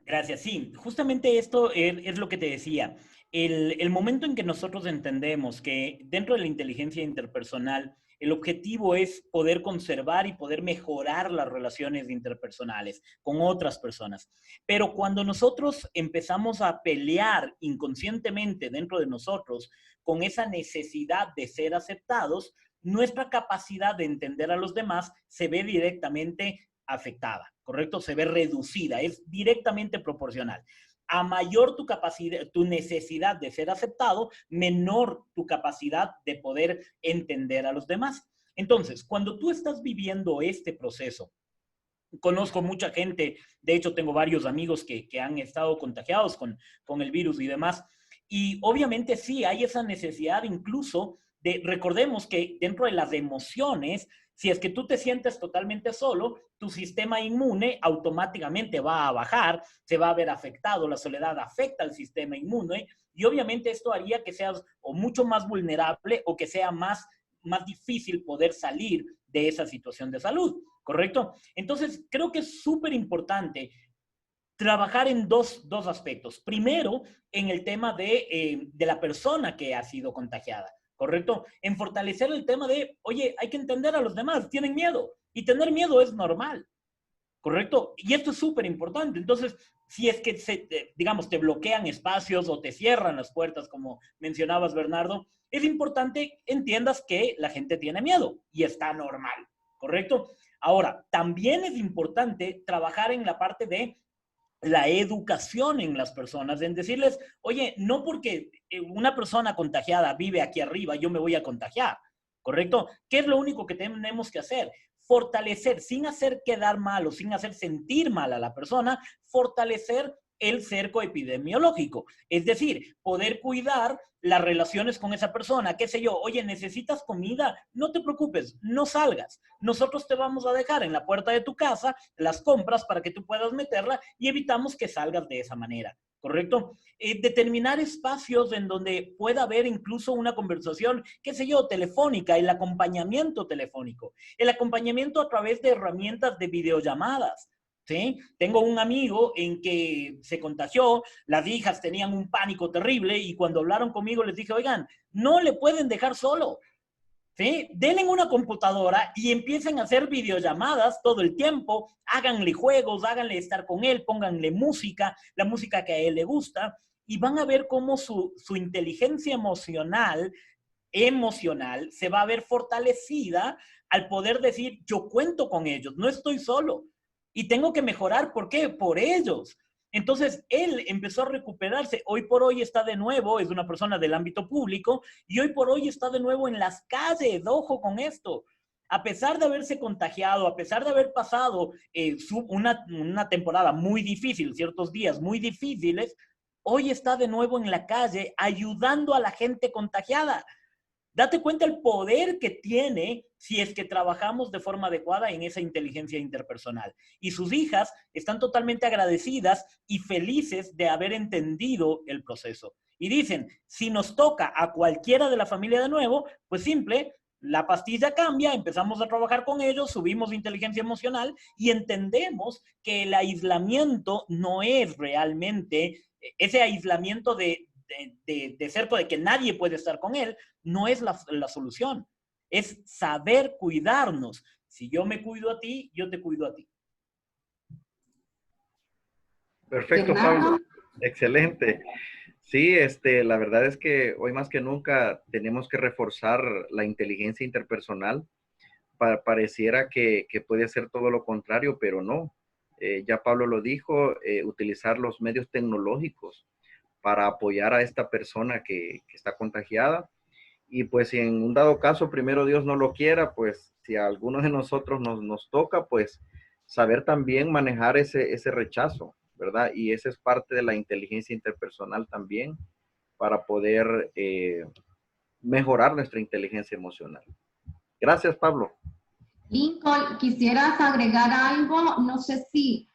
Gracias. Sí, justamente esto es lo que te decía. El momento en que nosotros entendemos que dentro de la inteligencia interpersonal, el objetivo es poder conservar y poder mejorar las relaciones interpersonales con otras personas. Pero cuando nosotros empezamos a pelear inconscientemente dentro de nosotros con esa necesidad de ser aceptados, nuestra capacidad de entender a los demás se ve directamente afectada, ¿correcto? Se ve reducida, es directamente proporcional. A mayor tu capacidad, tu necesidad de ser aceptado, menor tu capacidad de poder entender a los demás. Entonces, cuando tú estás viviendo este proceso, conozco mucha gente, de hecho tengo varios amigos que han estado contagiados con el virus y demás, y obviamente sí, hay esa necesidad incluso de, recordemos que dentro de las emociones, si es que tú te sientes totalmente solo, tu sistema inmune automáticamente va a bajar, se va a ver afectado, la soledad afecta al sistema inmune y obviamente esto haría que seas o mucho más vulnerable o que sea más difícil poder salir de esa situación de salud, ¿correcto? Entonces, creo que es súper importante trabajar en dos aspectos. Primero, en el tema de la persona que ha sido contagiada. ¿Correcto? En fortalecer el tema de, oye, hay que entender a los demás, tienen miedo. Y tener miedo es normal. ¿Correcto? Y esto es súper importante. Entonces, si es que, digamos, te bloquean espacios o te cierran las puertas, como mencionabas, Bernardo, es importante entiendas que la gente tiene miedo y está normal. ¿Correcto? Ahora, también es importante trabajar en la parte de la educación en las personas, en decirles, oye, no porque una persona contagiada vive aquí arriba, yo me voy a contagiar, ¿correcto? ¿Qué es lo único que tenemos que hacer? Fortalecer, sin hacer quedar mal o sin hacer sentir mal a la persona, fortalecer el cerco epidemiológico. Es decir, poder cuidar las relaciones con esa persona, qué sé yo, oye, ¿necesitas comida? No te preocupes, no salgas. Nosotros te vamos a dejar en la puerta de tu casa las compras para que tú puedas meterla y evitamos que salgas de esa manera, ¿correcto? Determinar espacios en donde pueda haber incluso una conversación, qué sé yo, telefónica, el acompañamiento telefónico, el acompañamiento a través de herramientas de videollamadas. ¿Sí? Tengo un amigo en que se contagió, las hijas tenían un pánico terrible y cuando hablaron conmigo les dije, oigan, no le pueden dejar solo, ¿sí? Denle una computadora y empiecen a hacer videollamadas todo el tiempo, háganle juegos, háganle estar con él, pónganle música, la música que a él le gusta y van a ver cómo su inteligencia emocional se va a ver fortalecida al poder decir, yo cuento con ellos, no estoy solo. Y tengo que mejorar, ¿por qué? Por ellos. Entonces, él empezó a recuperarse. Hoy por hoy está de nuevo, es una persona del ámbito público, y hoy por hoy está de nuevo en las calles. Ojo con esto. A pesar de haberse contagiado, a pesar de haber pasado una temporada muy difícil, ciertos días muy difíciles, hoy está de nuevo en la calle ayudando a la gente contagiada. Date cuenta el poder que tiene si es que trabajamos de forma adecuada en esa inteligencia interpersonal. Y sus hijas están totalmente agradecidas y felices de haber entendido el proceso. Y dicen, si nos toca a cualquiera de la familia de nuevo, pues simple, la pastilla cambia, empezamos a trabajar con ellos, subimos inteligencia emocional y entendemos que el aislamiento no es realmente ese aislamiento de cerco de que nadie puede estar con él, no es la solución. Es saber cuidarnos. Si yo me cuido a ti, yo te cuido a ti. Perfecto, Pablo. Excelente. Sí, la verdad es que hoy más que nunca tenemos que reforzar la inteligencia interpersonal. Pareciera que puede ser todo lo contrario, pero no. Ya Pablo lo dijo, utilizar los medios tecnológicos para apoyar a esta persona que está contagiada. Y pues si en un dado caso, primero Dios no lo quiera, pues si a alguno de nosotros nos toca, pues saber también manejar ese rechazo, ¿verdad? Y esa es parte de la inteligencia interpersonal también para poder mejorar nuestra inteligencia emocional. Gracias, Pablo. Lincoln, ¿quisieras agregar algo? No sé si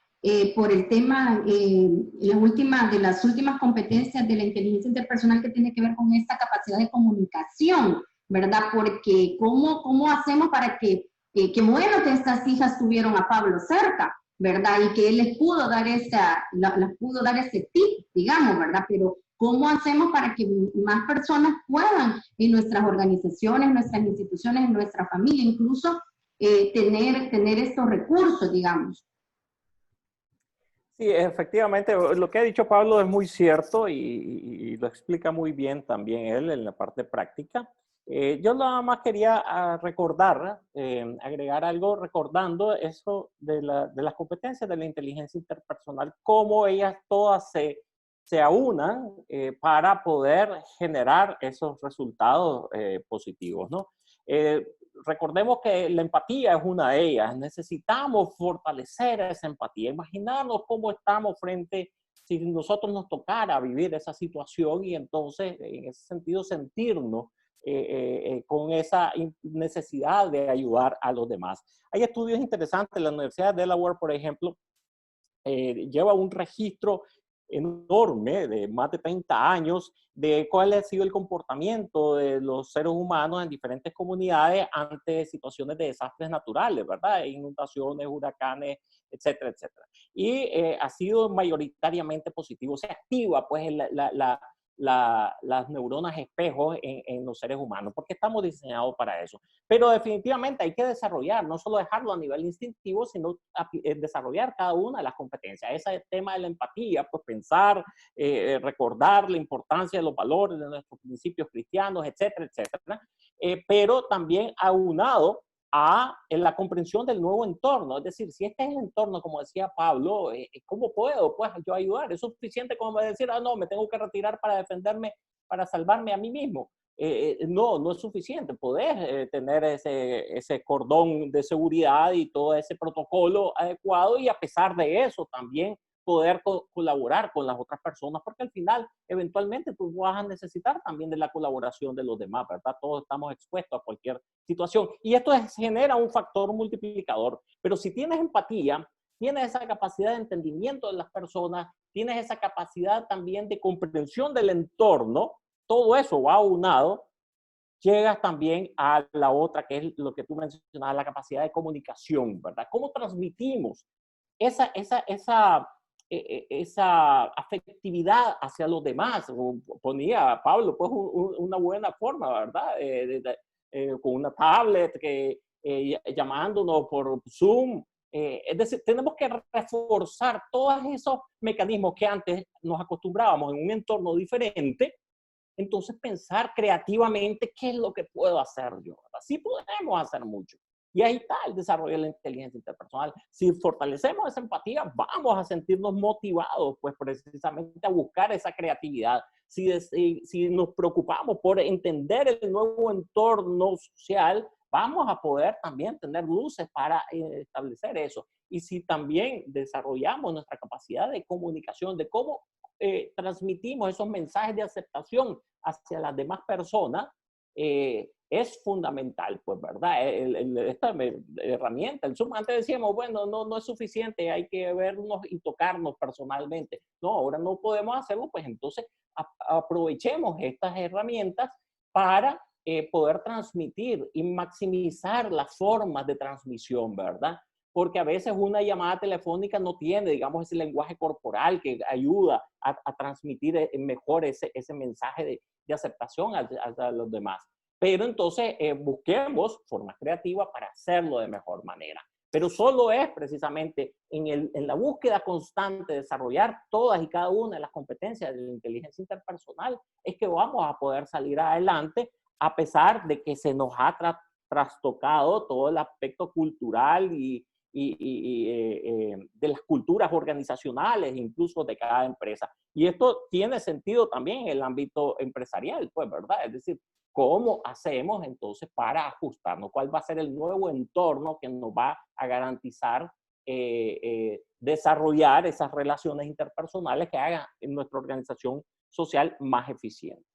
por el tema de las últimas competencias de la inteligencia interpersonal que tiene que ver con esta capacidad de comunicación, ¿verdad? Porque ¿cómo hacemos para que bueno que estas hijas tuvieron a Pablo cerca, ¿verdad? Y que él les pudo dar ese tip, digamos, ¿verdad? Pero ¿cómo hacemos para que más personas puedan en nuestras organizaciones, en nuestras instituciones, en nuestra familia, incluso tener estos recursos, digamos? Sí, efectivamente, lo que ha dicho Pablo es muy cierto y lo explica muy bien también él en la parte práctica. Yo nada más quería recordar, agregar algo recordando eso de las competencias de la inteligencia interpersonal, cómo ellas todas se aunan para poder generar esos resultados positivos, ¿no? Recordemos que la empatía es una de ellas. Necesitamos fortalecer esa empatía. Imaginarnos cómo estamos si nosotros nos tocara vivir esa situación y entonces, en ese sentido, sentirnos con esa necesidad de ayudar a los demás. Hay estudios interesantes. La Universidad de Delaware, por ejemplo, lleva un registro enorme de más de 30 años de cuál ha sido el comportamiento de los seres humanos en diferentes comunidades ante situaciones de desastres naturales, ¿verdad? Inundaciones, huracanes, etcétera, etcétera. Y ha sido mayoritariamente positivo. Se activa pues las neuronas espejos en los seres humanos, porque estamos diseñados para eso. Pero definitivamente hay que desarrollar, no solo dejarlo a nivel instintivo, sino desarrollar cada una de las competencias. Ese tema de la empatía, pues pensar, recordar la importancia de los valores, de nuestros principios cristianos, etcétera, etcétera. Pero también aunado en la comprensión del nuevo entorno. Es decir, si este es el entorno, como decía Pablo, ¿cómo puedo pues yo ayudar? ¿Es suficiente como decir, no, me tengo que retirar para defenderme, para salvarme a mí mismo? No es suficiente. Podés tener ese cordón de seguridad y todo ese protocolo adecuado y a pesar de eso también poder colaborar con las otras personas, porque al final, eventualmente, tú vas a necesitar también de la colaboración de los demás, ¿verdad? Todos estamos expuestos a cualquier situación. Y esto genera un factor multiplicador. Pero si tienes empatía, tienes esa capacidad de entendimiento de las personas, tienes esa capacidad también de comprensión del entorno, todo eso va aunado, llegas también a la otra, que es lo que tú mencionabas, la capacidad de comunicación, ¿verdad? ¿Cómo transmitimos esa afectividad hacia los demás? Ponía Pablo, pues una buena forma, ¿verdad? Con una tablet, llamándonos por Zoom. Es decir, tenemos que reforzar todos esos mecanismos que antes nos acostumbrábamos en un entorno diferente. Entonces pensar creativamente qué es lo que puedo hacer yo. Así podemos hacer mucho. Y ahí está el desarrollo de la inteligencia interpersonal. Si fortalecemos esa empatía, vamos a sentirnos motivados, pues precisamente a buscar esa creatividad. Si nos preocupamos por entender el nuevo entorno social, vamos a poder también tener luces para establecer eso. Y si también desarrollamos nuestra capacidad de comunicación, de cómo transmitimos esos mensajes de aceptación hacia las demás personas, es fundamental, pues, ¿verdad? Esta herramienta, el Zoom, antes decíamos, bueno, no es suficiente, hay que vernos y tocarnos personalmente. No, ahora no podemos hacerlo, pues entonces aprovechemos estas herramientas para poder transmitir y maximizar las formas de transmisión, ¿verdad? Porque a veces una llamada telefónica no tiene, digamos, ese lenguaje corporal que ayuda a transmitir mejor ese mensaje de aceptación a los demás. Pero entonces busquemos formas creativas para hacerlo de mejor manera. pero solo es precisamente en la búsqueda constante de desarrollar todas y cada una de las competencias de la inteligencia interpersonal es que vamos a poder salir adelante, a pesar de que se nos ha trastocado todo el aspecto cultural y de las culturas organizacionales, incluso de cada empresa. Y esto tiene sentido también en el ámbito empresarial, pues, ¿verdad? Es decir, ¿cómo hacemos entonces para ajustarnos? ¿Cuál va a ser el nuevo entorno que nos va a garantizar desarrollar esas relaciones interpersonales que hagan en nuestra organización social más eficiente?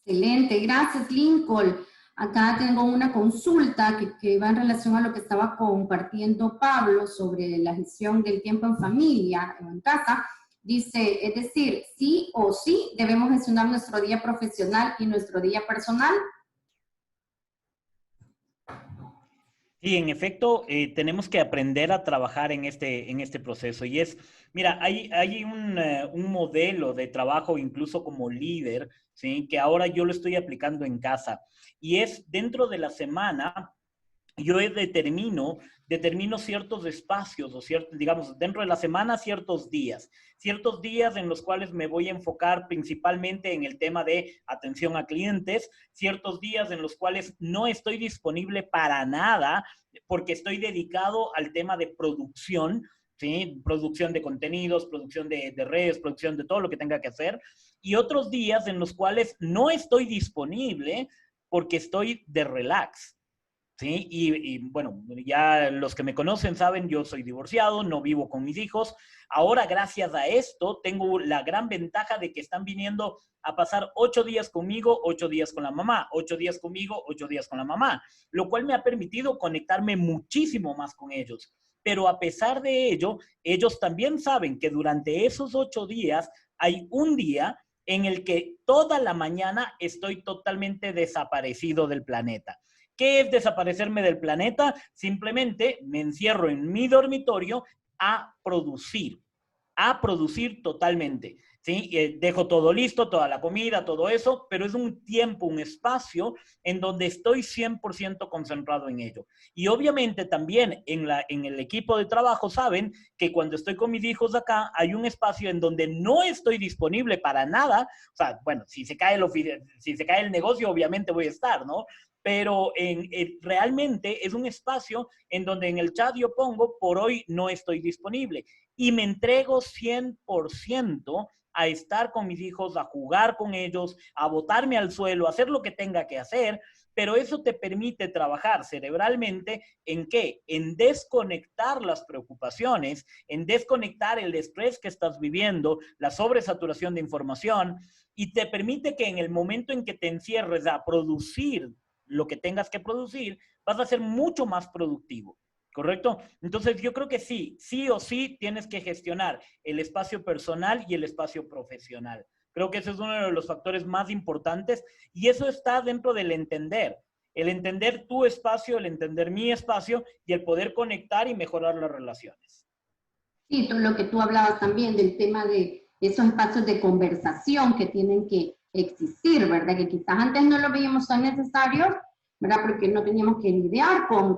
Excelente, gracias Lincoln. Acá tengo una consulta que va en relación a lo que estaba compartiendo Pablo sobre la gestión del tiempo en familia o en casa. Dice, es decir, sí o sí debemos gestionar nuestro día profesional y nuestro día personal. Sí, en efecto, tenemos que aprender a trabajar en este proceso. Y es, mira, hay un modelo de trabajo incluso como líder, ¿sí? Que ahora yo lo estoy aplicando en casa. Y es dentro de la semana, yo determino ciertos espacios, o digamos, dentro de la semana ciertos días en los cuales me voy a enfocar principalmente en el tema de atención a clientes, ciertos días en los cuales no estoy disponible para nada porque estoy dedicado al tema de producción, ¿sí? Producción de contenidos, producción de redes, producción de todo lo que tenga que hacer, y otros días en los cuales no estoy disponible porque estoy de relax. Sí, y bueno, ya los que me conocen saben, yo soy divorciado, no vivo con mis hijos. Ahora, gracias a esto, tengo la gran ventaja de que están viniendo a pasar 8 días conmigo, 8 días con la mamá, 8 días conmigo, 8 días con la mamá, lo cual me ha permitido conectarme muchísimo más con ellos. Pero a pesar de ello, ellos también saben que durante esos 8 días hay un día en el que toda la mañana estoy totalmente desaparecido del planeta. ¿Qué es desaparecerme del planeta? Simplemente me encierro en mi dormitorio a producir totalmente, ¿sí? Dejo todo listo, toda la comida, todo eso, pero es un tiempo, un espacio en donde estoy 100% concentrado en ello. Y obviamente también en el equipo de trabajo saben que cuando estoy con mis hijos acá, hay un espacio en donde no estoy disponible para nada. O sea, bueno, si se cae el negocio, obviamente voy a estar, ¿no? Pero realmente es un espacio en donde en el chat yo pongo, por hoy no estoy disponible. Y me entrego 100% a estar con mis hijos, a jugar con ellos, a botarme al suelo, a hacer lo que tenga que hacer, pero eso te permite trabajar cerebralmente ¿en qué? En desconectar las preocupaciones, en desconectar el estrés que estás viviendo, la sobresaturación de información, y te permite que en el momento en que te encierres a producir lo que tengas que producir, vas a ser mucho más productivo, ¿correcto? Entonces yo creo que sí o sí tienes que gestionar el espacio personal y el espacio profesional. Creo que ese es uno de los factores más importantes y eso está dentro del entender tu espacio, el entender mi espacio y el poder conectar y mejorar las relaciones. Sí, lo que tú hablabas también del tema de esos espacios de conversación que tienen que existir, ¿verdad? Que quizás antes no lo veíamos tan necesarios, ¿verdad? Porque no teníamos que lidiar con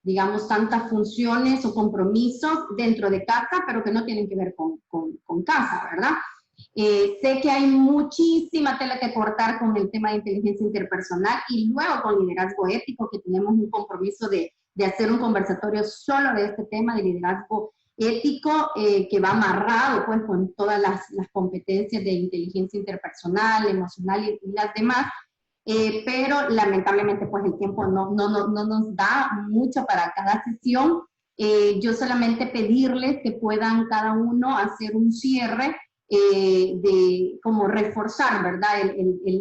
digamos, tantas funciones o compromisos dentro de casa, pero que no tienen que ver con casa, ¿verdad? Sé que hay muchísima tela que cortar con el tema de inteligencia interpersonal y luego con liderazgo ético, que tenemos un compromiso de hacer un conversatorio solo de este tema de liderazgo ético, que va amarrado pues con todas las competencias de inteligencia interpersonal, emocional y las demás, pero lamentablemente pues el tiempo no nos da mucho para cada sesión. Yo solamente pedirles que puedan cada uno hacer un cierre de como reforzar, ¿verdad?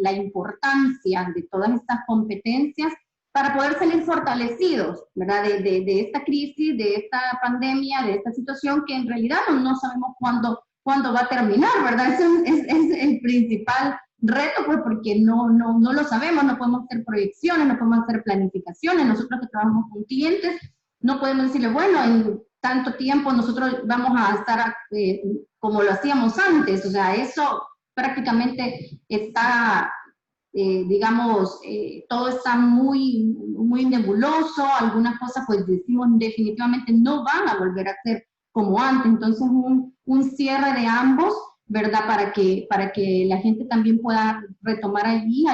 La importancia de todas estas competencias para poder salir fortalecidos, ¿verdad? De esta crisis, de esta pandemia, de esta situación que en realidad no sabemos cuándo va a terminar, ¿verdad? Ese es el principal reto, pues porque no lo sabemos, no podemos hacer proyecciones, no podemos hacer planificaciones. Nosotros que trabajamos con clientes, no podemos decirle, bueno, en tanto tiempo nosotros vamos a estar como lo hacíamos antes. O sea, eso prácticamente está digamos, todo está muy nebuloso, algunas cosas pues decimos definitivamente no van a volver a ser como antes, entonces un cierre de ambos, ¿verdad? Para que la gente también pueda retomar allí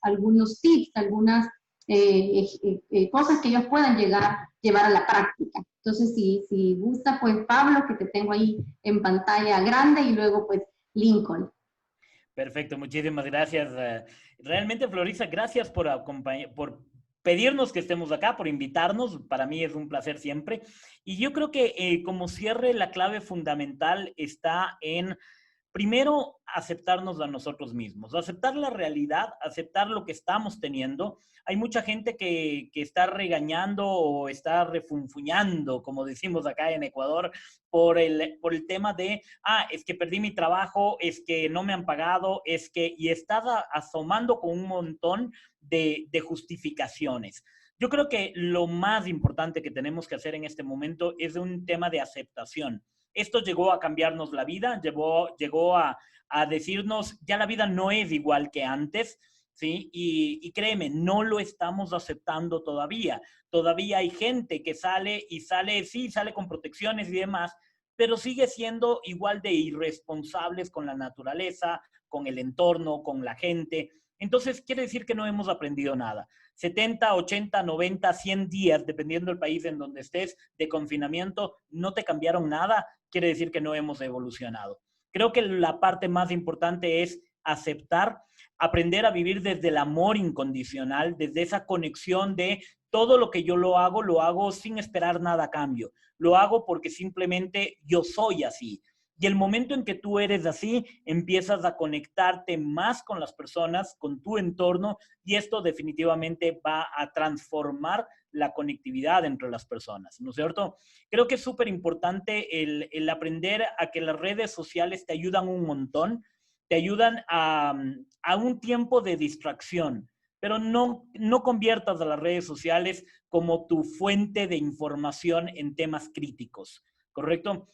algunos tips, algunas cosas que ellos puedan llevar a la práctica. Entonces, si gusta, pues Pablo, que te tengo ahí en pantalla grande, y luego pues Lincoln. Perfecto, muchísimas gracias. Realmente, Florisa, gracias por pedirnos que estemos acá, por invitarnos. Para mí es un placer siempre. Y yo creo que como cierre, la clave fundamental está en, primero, aceptarnos a nosotros mismos, aceptar la realidad, aceptar lo que estamos teniendo. Hay mucha gente que está regañando o está refunfuñando, como decimos acá en Ecuador, por el tema de, es que perdí mi trabajo, es que no me han pagado, y está asomando con un montón de justificaciones. Yo creo que lo más importante que tenemos que hacer en este momento es un tema de aceptación. Esto llegó a cambiarnos la vida, llegó a decirnos, ya la vida no es igual que antes, ¿sí? Y créeme, no lo estamos aceptando todavía. Todavía hay gente que sale con protecciones y demás, pero sigue siendo igual de irresponsables con la naturaleza, con el entorno, con la gente. Entonces, quiere decir que no hemos aprendido nada. 70, 80, 90, 100 días, dependiendo del país en donde estés, de confinamiento, no te cambiaron nada, quiere decir que no hemos evolucionado. Creo que la parte más importante es aceptar, aprender a vivir desde el amor incondicional, desde esa conexión de todo lo que yo lo hago sin esperar nada a cambio. Lo hago porque simplemente yo soy así. Y el momento en que tú eres así, empiezas a conectarte más con las personas, con tu entorno, y esto definitivamente va a transformar la conectividad entre las personas, ¿no es cierto? Creo que es súper importante el aprender a que las redes sociales te ayudan un montón, te ayudan a un tiempo de distracción, pero no conviertas a las redes sociales como tu fuente de información en temas críticos, ¿correcto?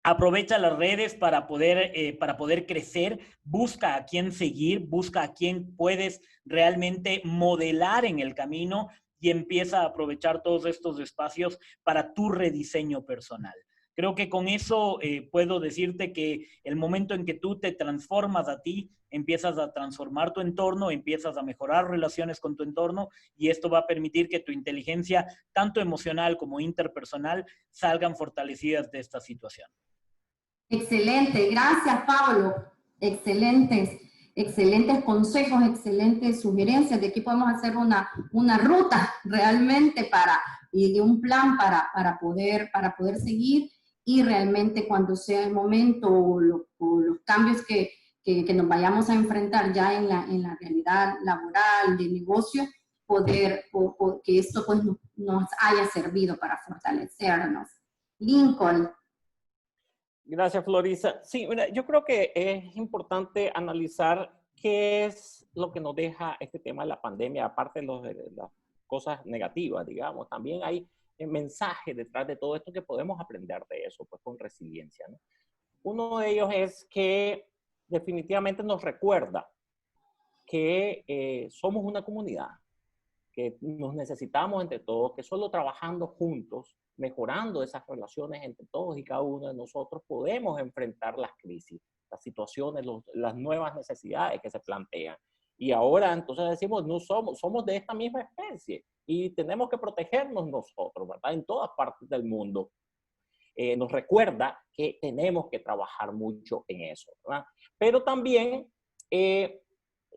Aprovecha las redes para poder crecer, busca a quién seguir, busca a quién puedes realmente modelar en el camino y empieza a aprovechar todos estos espacios para tu rediseño personal. Creo que con eso puedo decirte que el momento en que tú te transformas a ti, empiezas a transformar tu entorno, empiezas a mejorar relaciones con tu entorno, y esto va a permitir que tu inteligencia, tanto emocional como interpersonal, salgan fortalecidas de esta situación. Excelente, gracias Pablo, excelentes consejos, excelentes sugerencias. De aquí podemos hacer una ruta realmente y de un plan para poder seguir, y realmente cuando sea el momento o los cambios que nos vayamos a enfrentar ya en la realidad laboral, de negocio, que esto pues nos haya servido para fortalecernos. Lincoln. Gracias, Florisa. Sí, mira, yo creo que es importante analizar qué es lo que nos deja este tema de la pandemia, aparte de las cosas negativas, digamos. También hay mensajes detrás de todo esto que podemos aprender de eso, pues con resiliencia, ¿no? Uno de ellos es que definitivamente nos recuerda que somos una comunidad, que nos necesitamos entre todos, que solo trabajando juntos, mejorando esas relaciones entre todos y cada uno de nosotros, podemos enfrentar las crisis, las situaciones, las nuevas necesidades que se plantean. Y ahora entonces decimos, no somos de esta misma especie y tenemos que protegernos nosotros, ¿verdad? En todas partes del mundo. Nos recuerda que tenemos que trabajar mucho en eso, ¿verdad? Pero también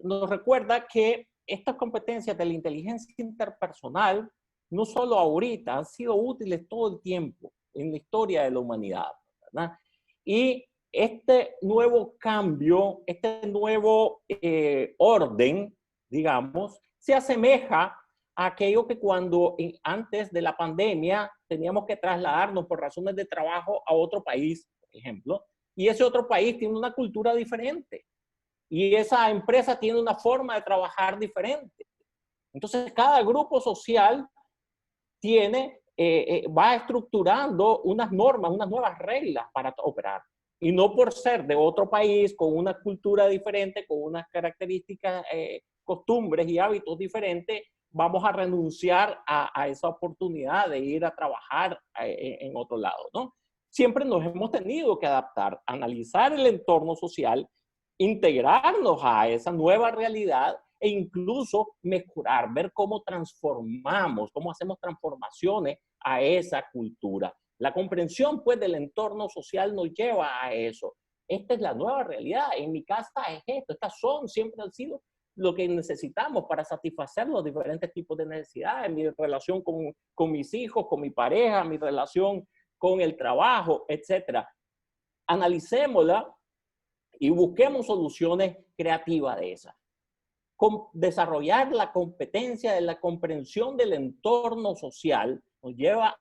nos recuerda que estas competencias de la inteligencia interpersonal, no solo ahorita, han sido útiles todo el tiempo en la historia de la humanidad, ¿verdad? Y este nuevo cambio, este nuevo orden, digamos, se asemeja a aquello que antes de la pandemia teníamos que trasladarnos por razones de trabajo a otro país, por ejemplo, y ese otro país tiene una cultura diferente. Y esa empresa tiene una forma de trabajar diferente. Entonces, cada grupo social va estructurando unas normas, unas nuevas reglas para operar. Y no por ser de otro país, con una cultura diferente, con unas características, costumbres y hábitos diferentes, vamos a renunciar a esa oportunidad de ir a trabajar en otro lado, ¿no? Siempre nos hemos tenido que adaptar, analizar el entorno social, integrarnos a esa nueva realidad e incluso mejorar, ver cómo transformamos, cómo hacemos transformaciones a esa cultura. La comprensión, pues, del entorno social nos lleva a eso. Esta es la nueva realidad. En mi casa es esto. Estas siempre han sido lo que necesitamos para satisfacer los diferentes tipos de necesidades. Mi relación con mis hijos, con mi pareja, mi relación con el trabajo, etc. Analicémosla y busquemos soluciones creativas de esas. Desarrollar la competencia de la comprensión del entorno social nos lleva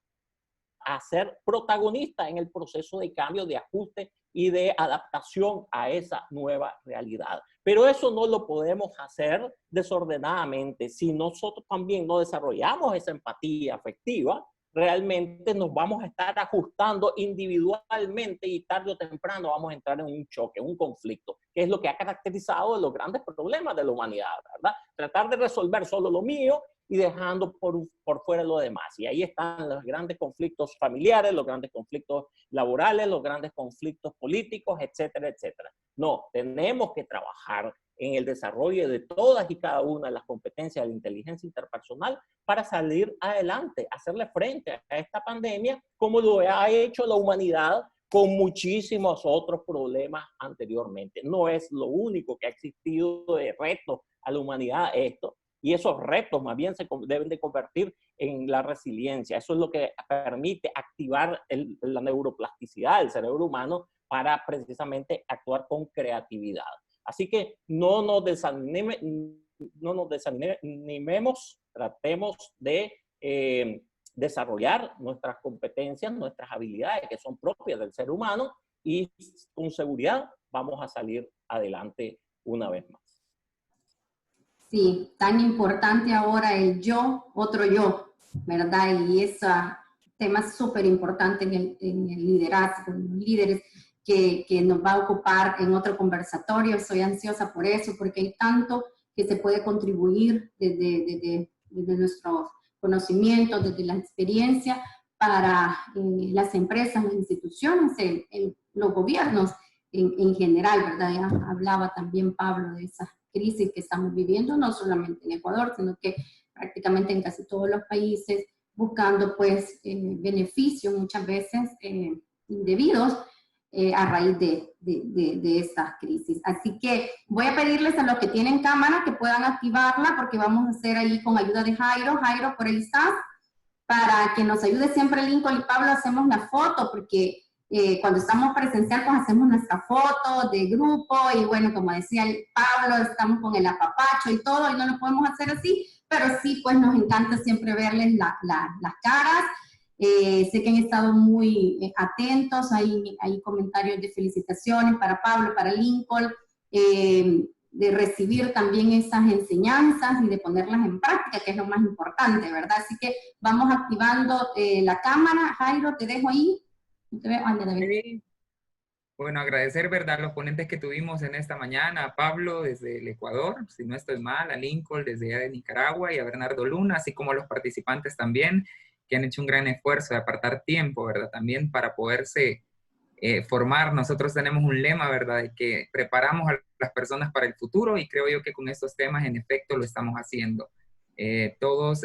a ser protagonistas en el proceso de cambio, de ajuste y de adaptación a esa nueva realidad. Pero eso no lo podemos hacer desordenadamente. Si nosotros también no desarrollamos esa empatía afectiva, realmente nos vamos a estar ajustando individualmente y tarde o temprano vamos a entrar en un choque, un conflicto, que es lo que ha caracterizado los grandes problemas de la humanidad, ¿verdad? Tratar de resolver solo lo mío y dejando por fuera lo demás. Y ahí están los grandes conflictos familiares, los grandes conflictos laborales, los grandes conflictos políticos, etcétera, etcétera. No, tenemos que trabajar en el desarrollo de todas y cada una de las competencias de la inteligencia interpersonal para salir adelante, hacerle frente a esta pandemia como lo ha hecho la humanidad con muchísimos otros problemas anteriormente. No es lo único que ha existido de reto a la humanidad esto. Y esos retos más bien se deben de convertir en la resiliencia. Eso es lo que permite activar la neuroplasticidad del cerebro humano para precisamente actuar con creatividad. Así que no nos desanimemos, tratemos de desarrollar nuestras competencias, nuestras habilidades que son propias del ser humano y con seguridad vamos a salir adelante una vez más. Sí, tan importante ahora el yo, otro yo, ¿verdad? Y ese tema es súper importante en el liderazgo, en los líderes que nos va a ocupar en otro conversatorio. Soy ansiosa por eso, porque hay tanto que se puede contribuir desde nuestros conocimientos, desde la experiencia, para las empresas, las instituciones, los gobiernos en general, ¿verdad? Ya hablaba también Pablo de esa crisis que estamos viviendo, no solamente en Ecuador, sino que prácticamente en casi todos los países, buscando pues beneficios muchas veces indebidos a raíz de estas crisis. Así que voy a pedirles a los que tienen cámara que puedan activarla, porque vamos a hacer ahí con ayuda de Jairo. Jairo, por ahí estás, para que nos ayude siempre Lincoln y Pablo, hacemos la foto, porque cuando estamos presencial, pues hacemos nuestra foto de grupo, y bueno, como decía Pablo, estamos con el apapacho y todo, y no lo podemos hacer así, pero sí, pues nos encanta siempre verles las caras. Sé que han estado muy atentos, hay comentarios de felicitaciones para Pablo, para Lincoln, de recibir también esas enseñanzas y de ponerlas en práctica, que es lo más importante, ¿verdad? Así que vamos activando la cámara. Jairo, te dejo ahí. Sí. Bueno, agradecer, ¿verdad?, los ponentes que tuvimos en esta mañana, a Pablo desde el Ecuador, si no estoy mal, a Lincoln desde allá de Nicaragua y a Bernardo Luna, así como a los participantes también, que han hecho un gran esfuerzo de apartar tiempo, ¿verdad?, también para poderse formar. Nosotros tenemos un lema, ¿verdad?, de que preparamos a las personas para el futuro, y creo yo que con estos temas en efecto lo estamos haciendo. Todos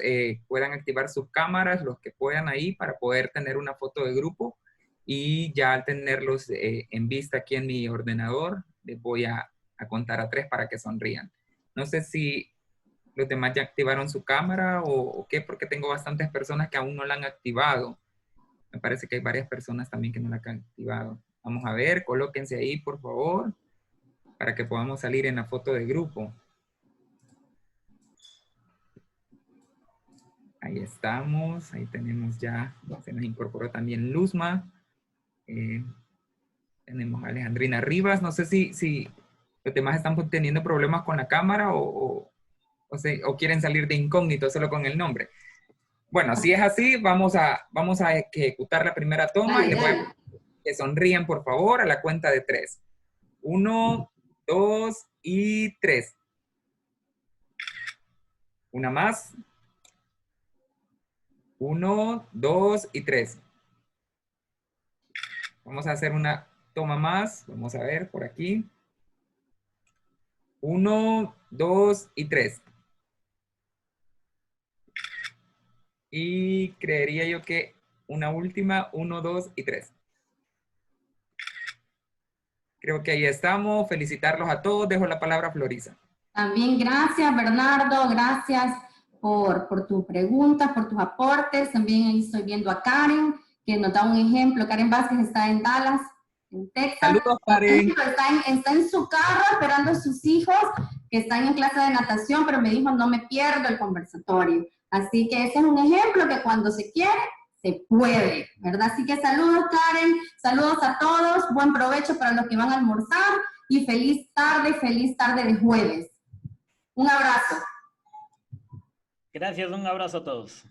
puedan activar sus cámaras, los que puedan ahí, para poder tener una foto de grupo. Y ya al tenerlos en vista aquí en mi ordenador, les voy a contar a 3 para que sonrían. No sé si los demás ya activaron su cámara o qué, porque tengo bastantes personas que aún no la han activado. Me parece que hay varias personas también que no la han activado. Vamos a ver, colóquense ahí, por favor, para que podamos salir en la foto de grupo. Ahí estamos, ahí tenemos ya, se nos incorporó también Luzma. Tenemos a Alejandrina Rivas. No sé si los demás están teniendo problemas con la cámara o quieren salir de incógnito solo con el nombre. Bueno, si es así, vamos a ejecutar la primera toma. que sonríen, por favor, a la cuenta de 3. 1, 2 y 3. Una más. 1, 2 y 3. Vamos a hacer una toma más. Vamos a ver por aquí. 1, 2 y 3. Y creería yo que una última, 1, 2 y 3. Creo que ahí estamos. Felicitarlos a todos. Dejo la palabra a Florisa. También gracias, Bernardo. Gracias por tus preguntas, por tus aportes. También ahí estoy viendo a Karen, que nos da un ejemplo. Karen Vázquez está en Dallas, en Texas. Saludos, Karen. Está en su carro esperando a sus hijos que están en clase de natación, pero me dijo, no me pierdo el conversatorio. Así que ese es un ejemplo que cuando se quiere, se puede, ¿verdad? Así que saludos, Karen, saludos a todos, buen provecho para los que van a almorzar y feliz tarde de jueves. Un abrazo. Gracias, un abrazo a todos.